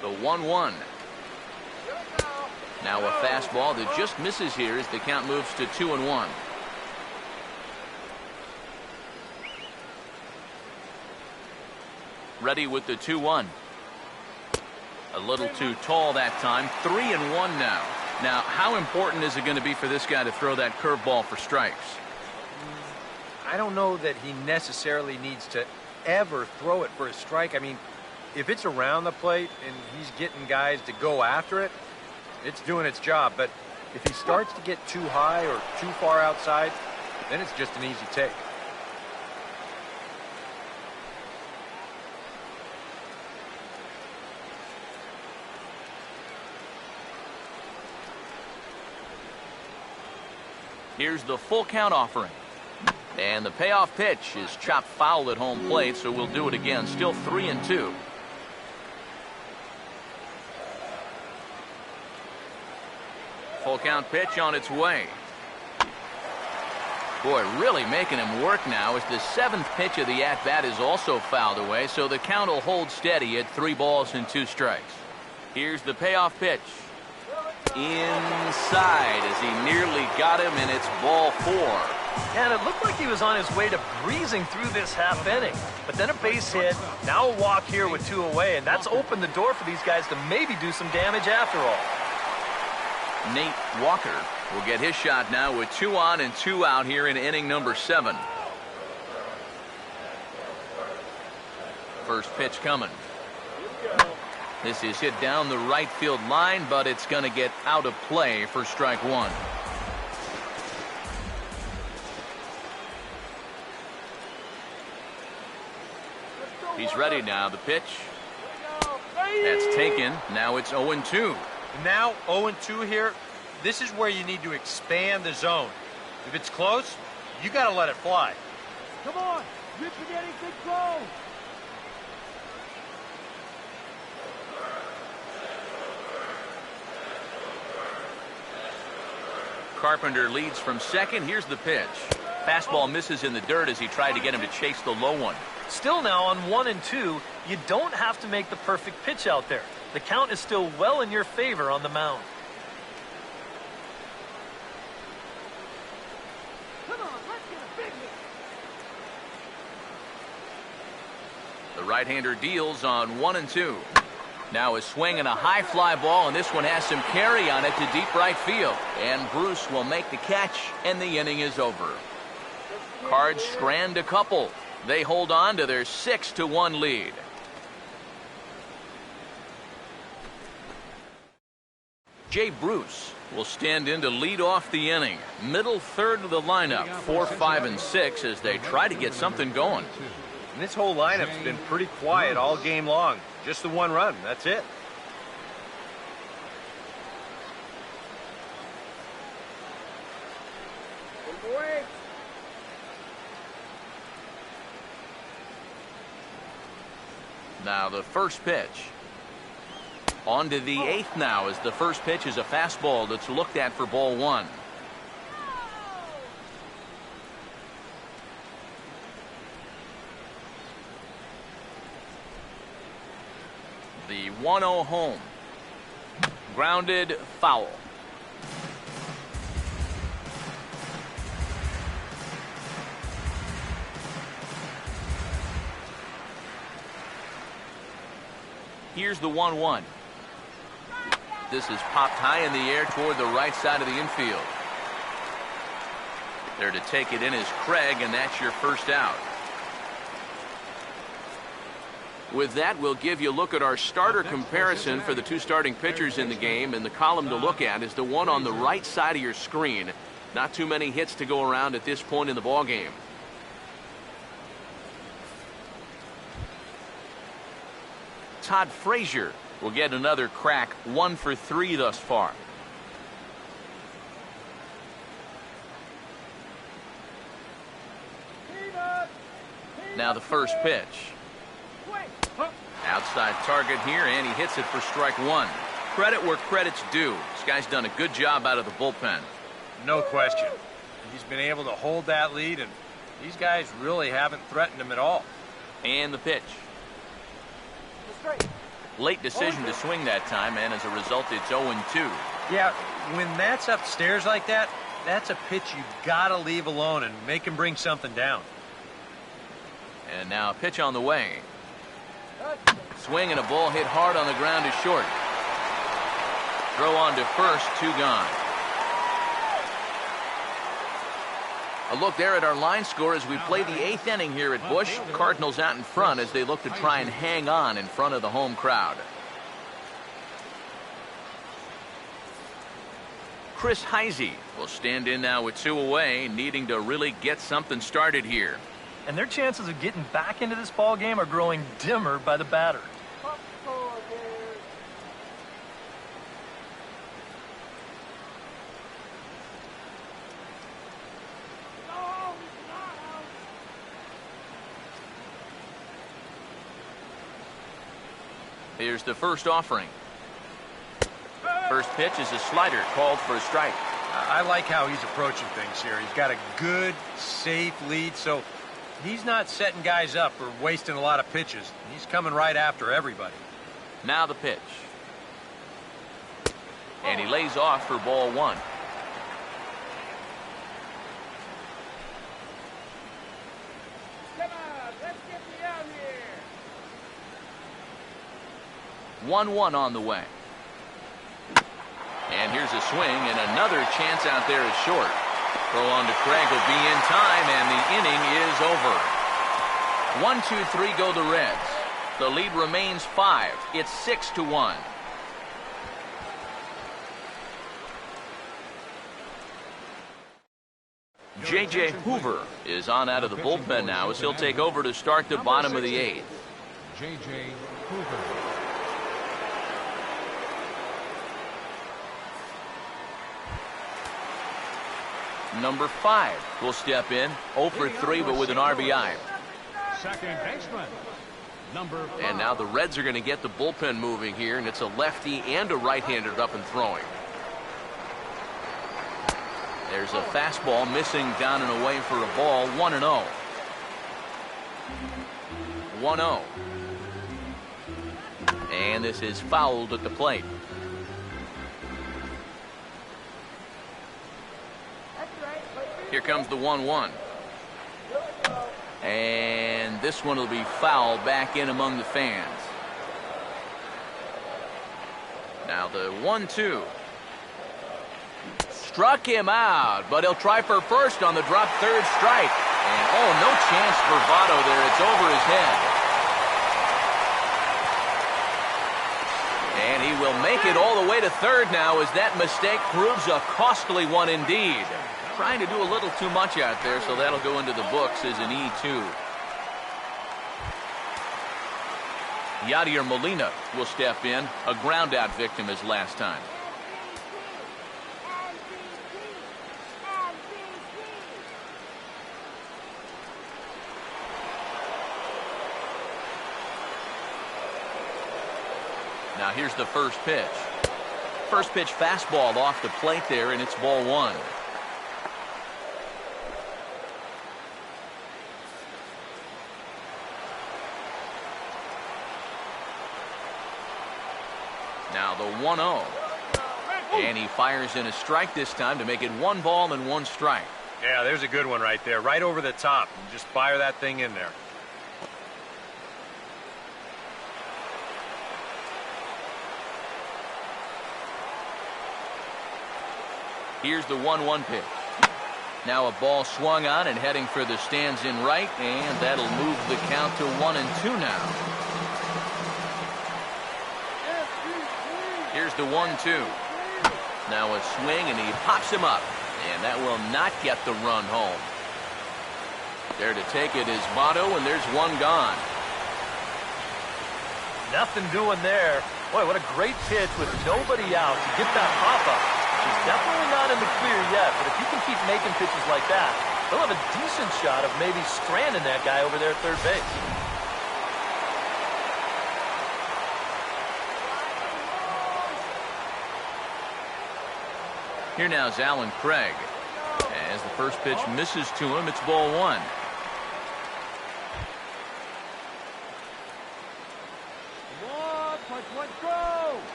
[SPEAKER 1] The 1-1. Now a fastball that just misses here as the count moves to 2-1. Ready with the 2-1. A little too tall that time. 3-1 now. Now, how important is it going to be for this guy to throw that curveball for strikes?
[SPEAKER 2] I don't know that he necessarily needs to ever throw it for a strike. I mean, if it's around the plate and he's getting guys to go after it, it's doing its job. But if he starts to get too high or too far outside, then it's just an easy take.
[SPEAKER 1] Here's the full count offering. And the payoff pitch is chopped foul at home plate, so we'll do it again. Still 3-2. Full count pitch on its way. Boy, really making him work now as the 7th pitch of the at-bat is also fouled away, so the count will hold steady at 3 balls and 2 strikes. Here's the payoff pitch. Inside as he nearly got him, and it's ball 4.
[SPEAKER 3] And it looked like he was on his way to breezing through this half inning. But then a base hit, now a walk here with 2 away, and that's opened the door for these guys to maybe do some damage after all.
[SPEAKER 1] Nate Walker will get his shot now with 2 on and 2 out here in inning number 7. First pitch coming. This is hit down the right field line, but it's going to get out of play for strike 1. He's ready now. The pitch. That's taken. Now it's 0-2.
[SPEAKER 2] Now 0-2 here. This is where you need to expand the zone. If it's close, you got to let it fly.
[SPEAKER 5] Come on, you're getting control.
[SPEAKER 1] Carpenter leads from second. Here's the pitch. Fastball misses in the dirt as he tried to get him to chase the low one.
[SPEAKER 3] Still now on 1-2, you don't have to make the perfect pitch out there. The count is still well in your favor on the mound.
[SPEAKER 5] Come on, let's get a big hit.
[SPEAKER 1] The right-hander deals on 1 and 2. Now a swing and a high fly ball, and this one has some carry on it to deep right field. And Bruce will make the catch, and the inning is over. Cards strand a couple. They hold on to their 6-1 lead. Jay Bruce will stand in to lead off the inning. Middle third of the lineup, 4, 5, and 6 as they try to get something going.
[SPEAKER 2] And this whole lineup's been pretty quiet all game long. Just the one run, that's it.
[SPEAKER 1] Now the first pitch. On to the 8th now as the first pitch is a fastball that's looked at for ball 1. The 1-0 home. Grounded, foul. Here's the 1-1. This is popped high in the air toward the right side of the infield. There to take it in is Craig, and that's your first out. With that, we'll give you a look at our starter comparison for the two starting pitchers in the game, and the column to look at is the one on the right side of your screen. Not too many hits to go around at this point in the ballgame. Todd Frazier will get another crack, 1 for 3 thus far. Now the first pitch. Outside target here, and he hits it for strike 1. Credit where credit's due. This guy's done a good job out of the bullpen.
[SPEAKER 2] No question. He's been able to hold that lead, and these guys really haven't threatened him at all.
[SPEAKER 1] And the pitch. Late decision to swing that time, and as a result, it's 0-2.
[SPEAKER 2] Yeah, when that's upstairs like that, that's a pitch you gotta leave alone and make him bring something down.
[SPEAKER 1] And now a pitch on the way. Swing and a ball hit hard on the ground is short. Throw on to first, 2 gone. A look there at our line score as we play the 8th inning here at Busch. Cardinals out in front as they look to try and hang on in front of the home crowd. Chris Heisey will stand in now with 2 away, needing to really get something started here.
[SPEAKER 3] And their chances of getting back into this ball game are growing dimmer by the batter.
[SPEAKER 1] Here's the first offering. First pitch is a slider called for a strike.
[SPEAKER 2] I like how he's approaching things here. He's got a good, safe lead, so he's not setting guys up or wasting a lot of pitches. He's coming right after everybody.
[SPEAKER 1] Now the pitch. And he lays off for ball 1.
[SPEAKER 5] Come on, let's get me out here.
[SPEAKER 1] 1-1 on the way. And here's a swing, and another chance out there is short. Throw on to Craig will be in time, and the inning is over. 1, 2, 3 go the Reds. The lead remains 5. It's 6-1. J.J. Hoover is on out of the bullpen now as he'll take over to start the bottom of the 8th.
[SPEAKER 4] J.J. Hoover.
[SPEAKER 1] Number 5 will step in, 0 for 3, but with an RBI.
[SPEAKER 4] Second baseman, number 5.
[SPEAKER 1] And now the Reds are going to get the bullpen moving here, and it's a lefty and a right-hander up and throwing. There's a fastball missing down and away for a ball, 1-0. 1-0. And this is fouled at the plate. Here comes the 1-1. And this this one will be foul back in among the fans. Now the 1-2. Struck him out, but he'll try for first on the drop third strike. And oh, no chance for Votto there. It's over his head. And he will make it all the way to third now as that mistake proves a costly one indeed. Trying to do a little too much out there, so that'll go into the books as an E2. Yadier Molina will step in, a ground out victim as last time. Now here's the first pitch. First pitch fastball off the plate there, and it's ball one. Now the 1-0. And he fires in a strike this time to make it 1 ball and 1 strike.
[SPEAKER 2] Yeah, there's a good one right there. Right over the top. Just fire that thing in there.
[SPEAKER 1] Here's the 1-1 pitch. Now a ball swung on and heading for the stands in right, and that'll move the count to 1-2 now. Here's the 1-2. Now a swing, and he pops him up, and that will not get the run home. There to take it is Votto, and there's one gone.
[SPEAKER 3] Nothing doing there. Boy, what a great pitch with nobody out to get that pop-up. He's definitely not in the clear yet, but if he can keep making pitches like that, they'll have a decent shot of maybe stranding that guy over there at third base.
[SPEAKER 1] Here now is Alan Craig. As the first pitch misses to him, it's ball one.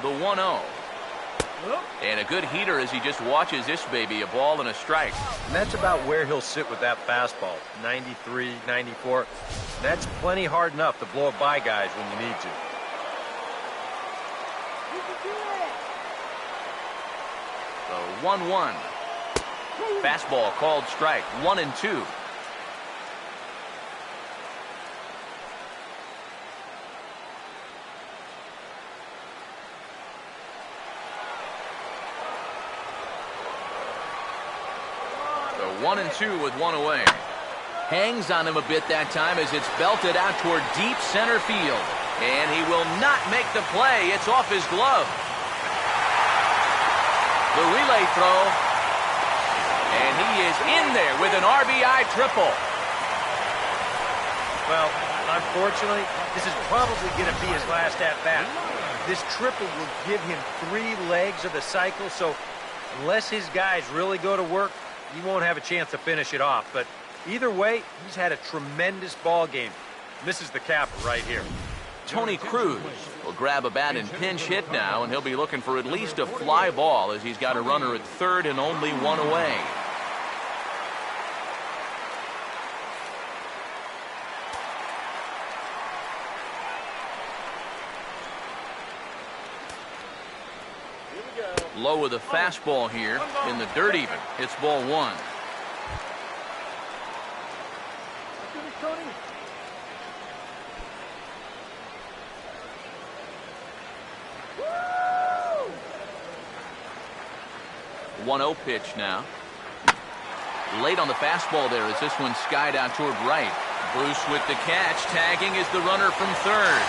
[SPEAKER 1] The 1-0. And a good heater as he just watches this baby, a ball and a strike.
[SPEAKER 2] And that's about where he'll sit with that fastball. 93, 94. That's plenty hard enough to blow it by guys when you need to.
[SPEAKER 1] The 1-1. Fastball called strike. 1-2. The 1-2 with one away. Hangs on him a bit that time as it's belted out toward deep center field. And he will not make the play. It's off his glove. The relay throw. And he is in there with an RBI triple.
[SPEAKER 2] Well, unfortunately, this is probably going to be his last at-bat. This triple will give him 3 legs of the cycle, so unless his guys really go to work, he won't have a chance to finish it off. But either way, he's had a tremendous ball game. This is the capper right here.
[SPEAKER 1] Tony Cruz will grab a bat and pinch hit now, and he'll be looking for at least a fly ball as he's got a runner at third and only one away. Low with a fastball here in the dirt even. It's ball one. Woo! 1-0 pitch now. Late on the fastball there as this one skied out toward right. Bruce with the catch. Tagging is the runner from third.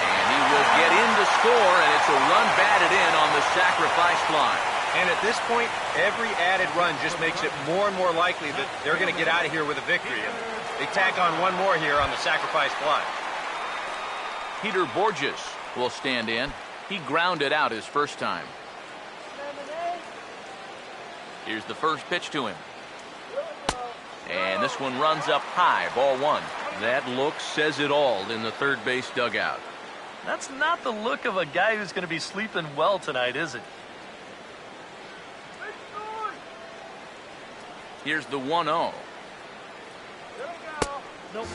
[SPEAKER 1] And he will get in to score, and it's a run batted in on the sacrifice fly.
[SPEAKER 2] And at this point, every added run just makes it more and more likely that they're going to get out of here with a victory. And they tack on one more here on the sacrifice fly.
[SPEAKER 1] Peter Borges will stand in. He grounded out his first time. Here's the first pitch to him. And this one runs up high, ball one. That look says it all in the third base dugout.
[SPEAKER 3] That's not the look of a guy who's going to be sleeping well tonight, is it?
[SPEAKER 1] Here's the 1-0.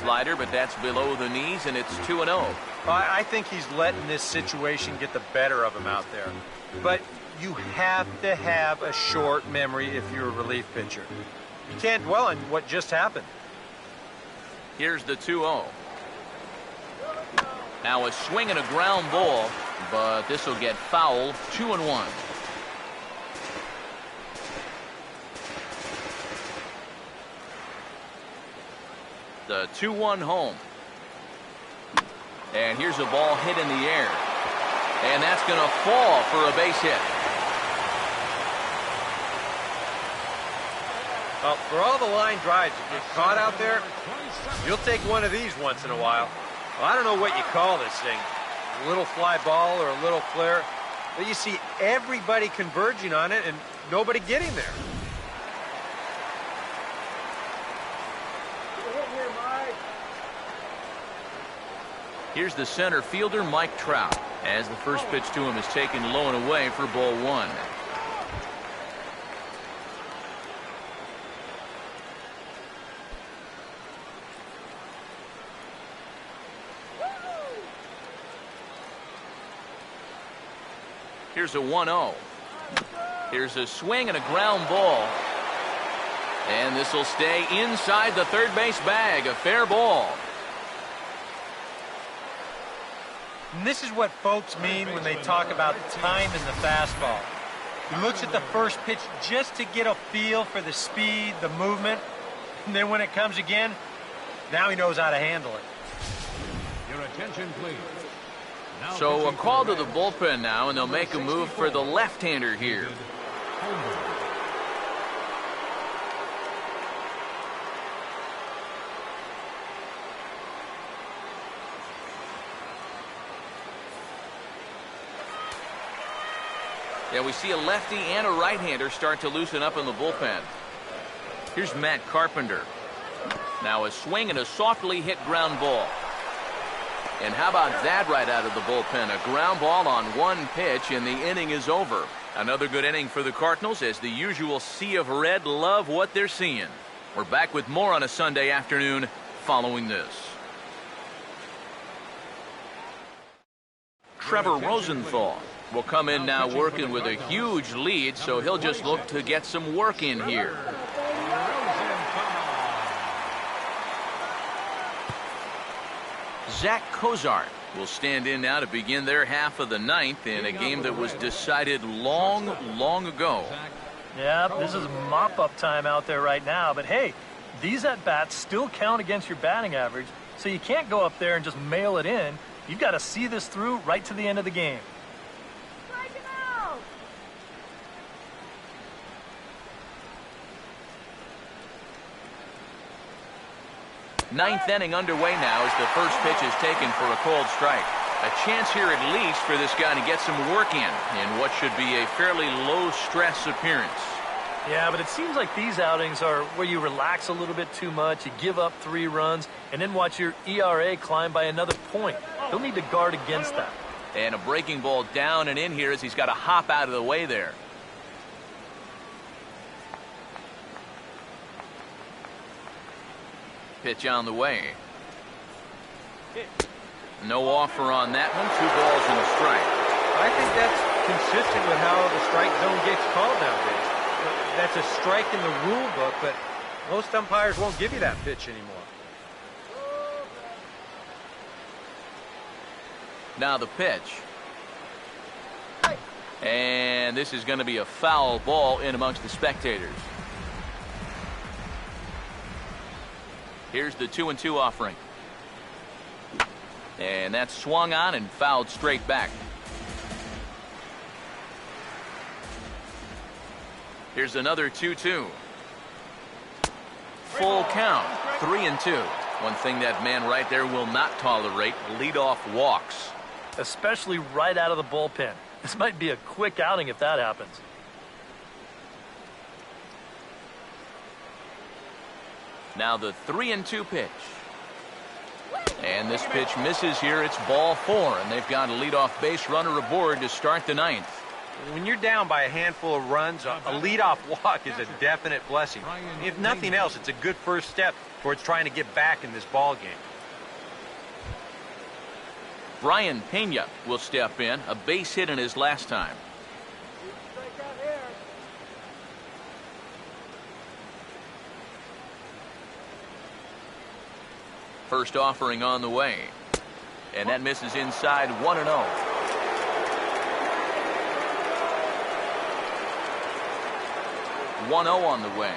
[SPEAKER 1] Slider, but that's below the knees, and it's 2-0.
[SPEAKER 2] I think he's letting this situation get the better of him out there. But you have to have a short memory if you're a relief pitcher. You can't dwell on what just happened.
[SPEAKER 1] Here's the 2-0. Now a swing and a ground ball, but this will get foul. 2-1. The 2-1 home. And here's a ball hit in the air. And that's going to fall for a base hit.
[SPEAKER 2] Well, for all the line drives you get caught out there, you'll take one of these once in a while. Well, I don't know what you call this thing. A little fly ball or a little flare. But you see everybody converging on it and nobody getting there.
[SPEAKER 1] Here's the center fielder, Mike Trout, as the first pitch to him is taken low and away for ball 1. Here's a 1-0. Here's a swing and a ground ball. And this will stay inside the third base bag. A fair ball.
[SPEAKER 2] And this is what folks mean when they talk about time in the fastball. He looks at the first pitch just to get a feel for the speed, the movement, and then when it comes again, now he knows how to handle it.
[SPEAKER 4] Your attention, please. Now
[SPEAKER 1] So a
[SPEAKER 4] pitching
[SPEAKER 1] call
[SPEAKER 4] for
[SPEAKER 1] to the
[SPEAKER 4] Reds,
[SPEAKER 1] bullpen now, and they'll make a move for the left-hander here.
[SPEAKER 4] Holmberg.
[SPEAKER 1] Yeah, we see a lefty and a right-hander start to loosen up in the bullpen. Here's Matt Carpenter. Now a swing and a softly hit ground ball. And how about that right out of the bullpen? A ground ball on one pitch, and the inning is over. Another good inning for the Cardinals as the usual sea of red love what they're seeing. We're back with more on a Sunday afternoon following this. Trevor Rosenthal will come in now working with a huge lead, so he'll just look to get some work in here. Zach Cozart will stand in now to begin their half of the ninth in a game that was decided long, long ago.
[SPEAKER 3] Yeah, this is mop-up time out there right now, but hey, these at-bats still count against your batting average, so you can't go up there and just mail it in. You've got to see this through right to the end of the game.
[SPEAKER 5] Strike him out!
[SPEAKER 1] Ninth inning underway now as the first pitch is taken for a called strike. A chance here at least for this guy to get some work in what should be a fairly low-stress appearance.
[SPEAKER 3] Yeah, but it seems like these outings are where you relax a little bit too much, you give up 3 runs, and then watch your ERA climb by another point. He'll need to guard against that.
[SPEAKER 1] And a breaking ball down and in here as he's got to hop out of the way there. Pitch on the way. No offer on that one. 2 balls and a strike.
[SPEAKER 2] I think that's consistent with how the strike zone gets called nowadays. That's a strike in the rule book, but most umpires won't give you that pitch anymore.
[SPEAKER 1] Now the pitch. And this is going to be a foul ball in amongst the spectators. Here's the 2-2 offering. And that's swung on and fouled straight back. Here's another 2-2. Full count, 3-2. One thing that man right there will not tolerate, leadoff walks.
[SPEAKER 3] Especially right out of the bullpen. This might be a quick outing if that happens.
[SPEAKER 1] Now the 3-2 pitch. And this pitch misses here. It's ball 4, and they've got a leadoff base runner aboard to start the ninth.
[SPEAKER 2] When you're down by a handful of runs, a leadoff walk is a definite blessing. If nothing else, it's a good first step towards trying to get back in this ball game.
[SPEAKER 1] Brian Pena will step in, a base hit in his last time. First offering on the way. And that misses inside 1-0. On the way.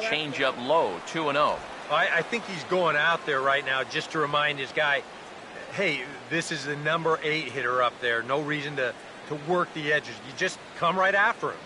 [SPEAKER 1] Change up low, 2-0.
[SPEAKER 2] I think he's going out there right now just to remind his guy, hey, this is the number 8 hitter up there. No reason to work the edges. You just come right after him.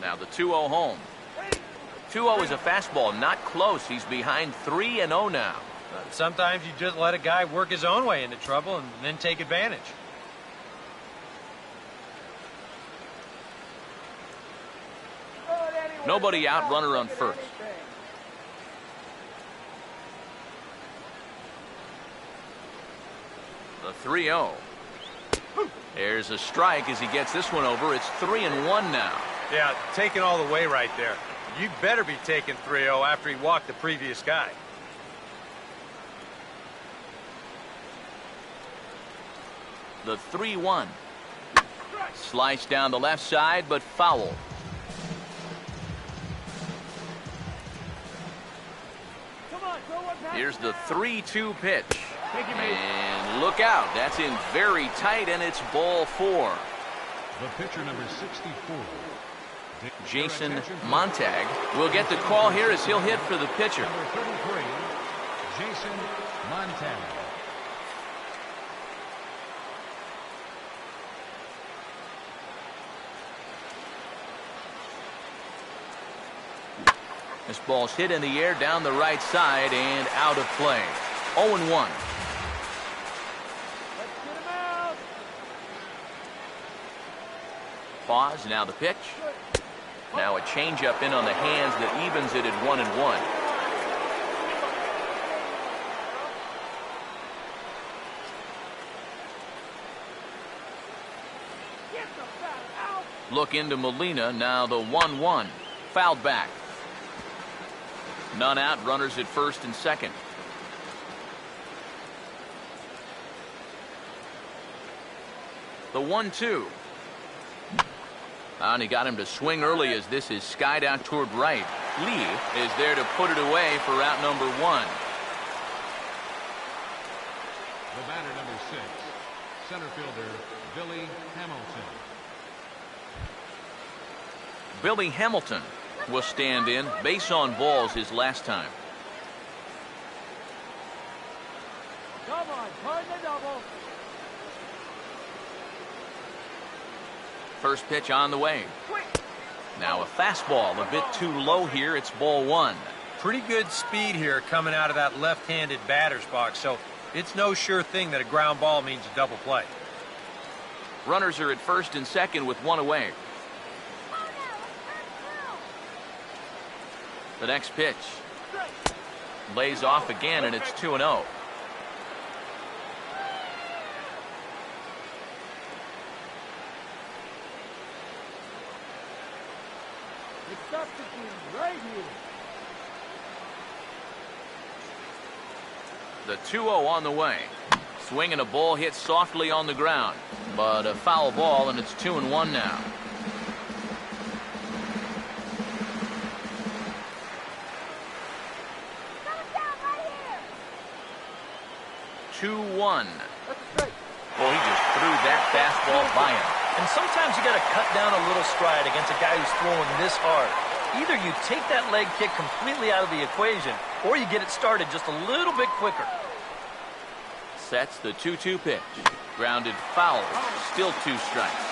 [SPEAKER 1] Now the 2-0 home. 2-0 is a fastball, not close. He's behind 3-0 now.
[SPEAKER 2] Sometimes you just let a guy work his own way into trouble and then take advantage.
[SPEAKER 1] Nobody out, runner on first. The 3-0. There's a strike as he gets this one over. It's 3-1 now.
[SPEAKER 2] Yeah, taking all the way right there. You better be taking 3-0 after he walked the previous guy.
[SPEAKER 1] The 3-1. Slice down the left side, but foul. Here's the 3-2 pitch. And look out. That's in very tight, and it's ball 4.
[SPEAKER 4] The pitcher, number 64.
[SPEAKER 1] Jason Montag will get the call here as he'll hit for the pitcher.
[SPEAKER 4] Number 33, Jason Montag.
[SPEAKER 1] This ball's hit in the air down the right side and out of play. 0-1. Pause, now the pitch. Now a changeup in on the hands that evens it at 1-1. Look into Molina, now the 1-1. Fouled back. None out, runners at first and second. The 1-2. And he got him to swing early as this is skied out toward right. Lee is there to put it away for out number 1.
[SPEAKER 4] The batter, number 6, center fielder Billy Hamilton.
[SPEAKER 1] Billy Hamilton will stand in. Base on balls his last time.
[SPEAKER 5] Come on, turn the double.
[SPEAKER 1] First pitch on the way. Now a fastball a bit too low here. It's ball 1.
[SPEAKER 2] Pretty good speed here coming out of that left-handed batter's box, so it's no sure thing that a ground ball means a double play.
[SPEAKER 1] Runners are at first and second with 1 away. The next pitch lays off again, and it's 2-0.
[SPEAKER 5] Right here.
[SPEAKER 1] The 2-0 on the way. Swing and a ball hit softly on the ground, but a foul ball, and it's 2-1 now.
[SPEAKER 5] Right
[SPEAKER 1] 2-1. Well, he just threw that fastball by him.
[SPEAKER 3] And sometimes you got to cut down a little stride against a guy who's throwing this hard. Either you take that leg kick completely out of the equation, or you get it started just a little bit quicker.
[SPEAKER 1] Sets the 2-2 pitch. Grounded foul. Still 2 strikes.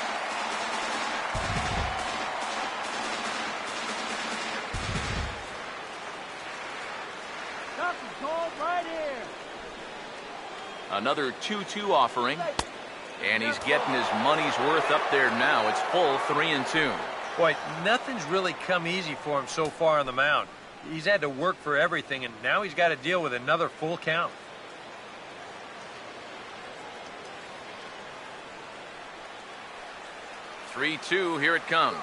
[SPEAKER 1] Another 2-2 offering. And he's getting his money's worth up there now. It's full 3-2.
[SPEAKER 2] Boy, nothing's really come easy for him so far on the mound. He's had to work for everything, and now he's got to deal with another full count.
[SPEAKER 1] 3-2, here it comes.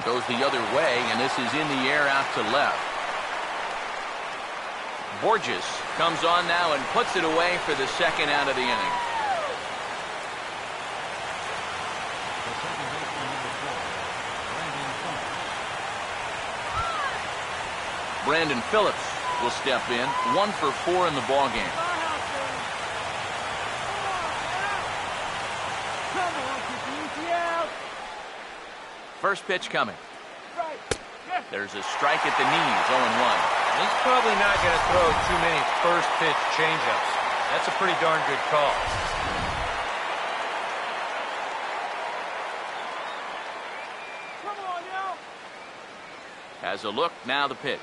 [SPEAKER 1] Goes the other way, and this is in the air out to left. Borges comes on now and puts it away for the second out of the inning. Brandon Phillips will step in, 1 for 4 in the ballgame. First pitch coming. There's a strike at the knees, 0-1.
[SPEAKER 2] He's probably not going to throw too many first pitch changeups. That's a pretty darn good call.
[SPEAKER 1] Has a look, now the pitch.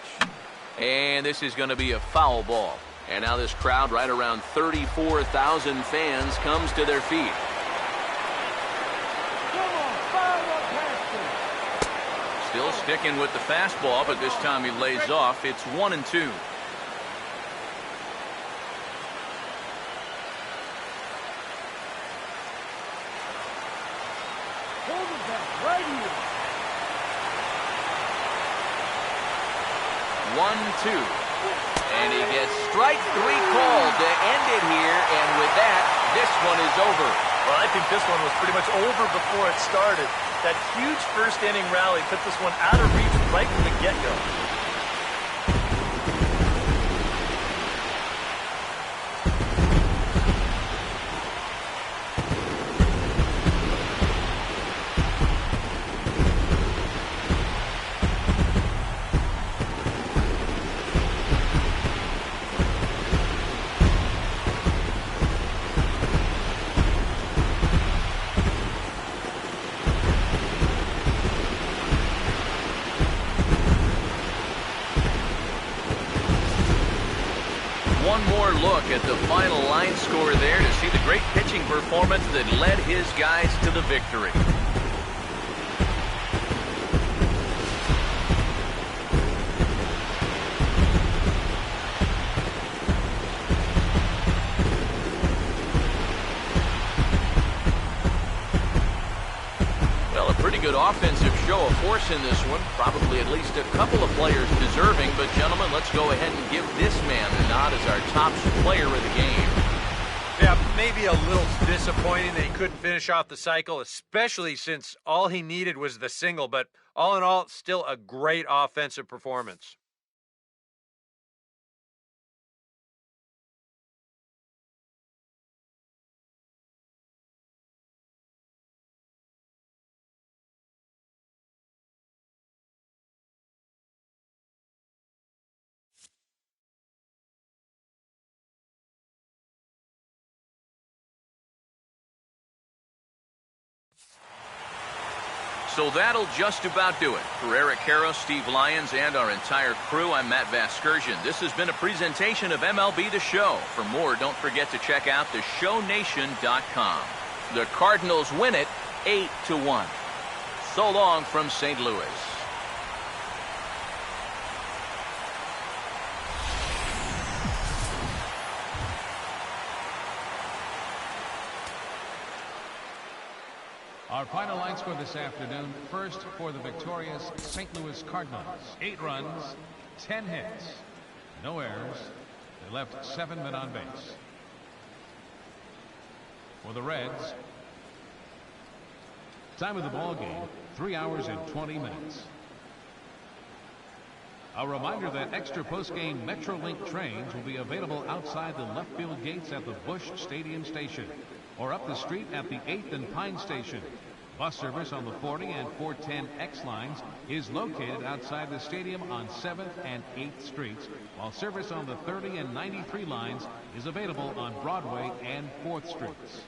[SPEAKER 1] And this is going to be a foul ball. And now this crowd, right around 34,000 fans, comes to their feet. Still sticking with the fastball, but this time he lays off. It's 1-2.
[SPEAKER 5] Hold it back, right here.
[SPEAKER 1] 1-2. And he gets strike 3 called to end it here, and with that, this one is over.
[SPEAKER 3] Well, I think this one was pretty much over before it started. That huge first inning rally put this one out of reach right from the get-go.
[SPEAKER 1] One more look at the final line score there to see the great pitching performance that led his guys to the victory. Well, a pretty good offensive show of force in this one. Probably at least a couple of players deserving. But, gentlemen, let's go ahead and give this man the nod as our top player of the game.
[SPEAKER 2] Yeah, maybe a little disappointing that he couldn't finish off the cycle, especially since all he needed was the single. But all in all, still a great offensive performance.
[SPEAKER 1] So that'll just about do it. For Eric Harrow, Steve Lyons, and our entire crew, I'm Matt Vasgersian. This has been a presentation of MLB The Show. For more, don't forget to check out theshownation.com. The Cardinals win it 8-1. So long from St. Louis.
[SPEAKER 4] Our final line score this afternoon. First for the victorious St. Louis Cardinals. 8 runs, 10 hits, no errors. They left 7 men on base. For the Reds, time of the ball game, 3 hours and 20 minutes. A reminder that extra post-game Metrolink trains will be available outside the left field gates at the Busch Stadium station, or up the street at the 8th and Pine station. Bus service on the 40 and 410X lines is located outside the stadium on 7th and 8th streets, while service on the 30 and 93 lines is available on Broadway and 4th streets.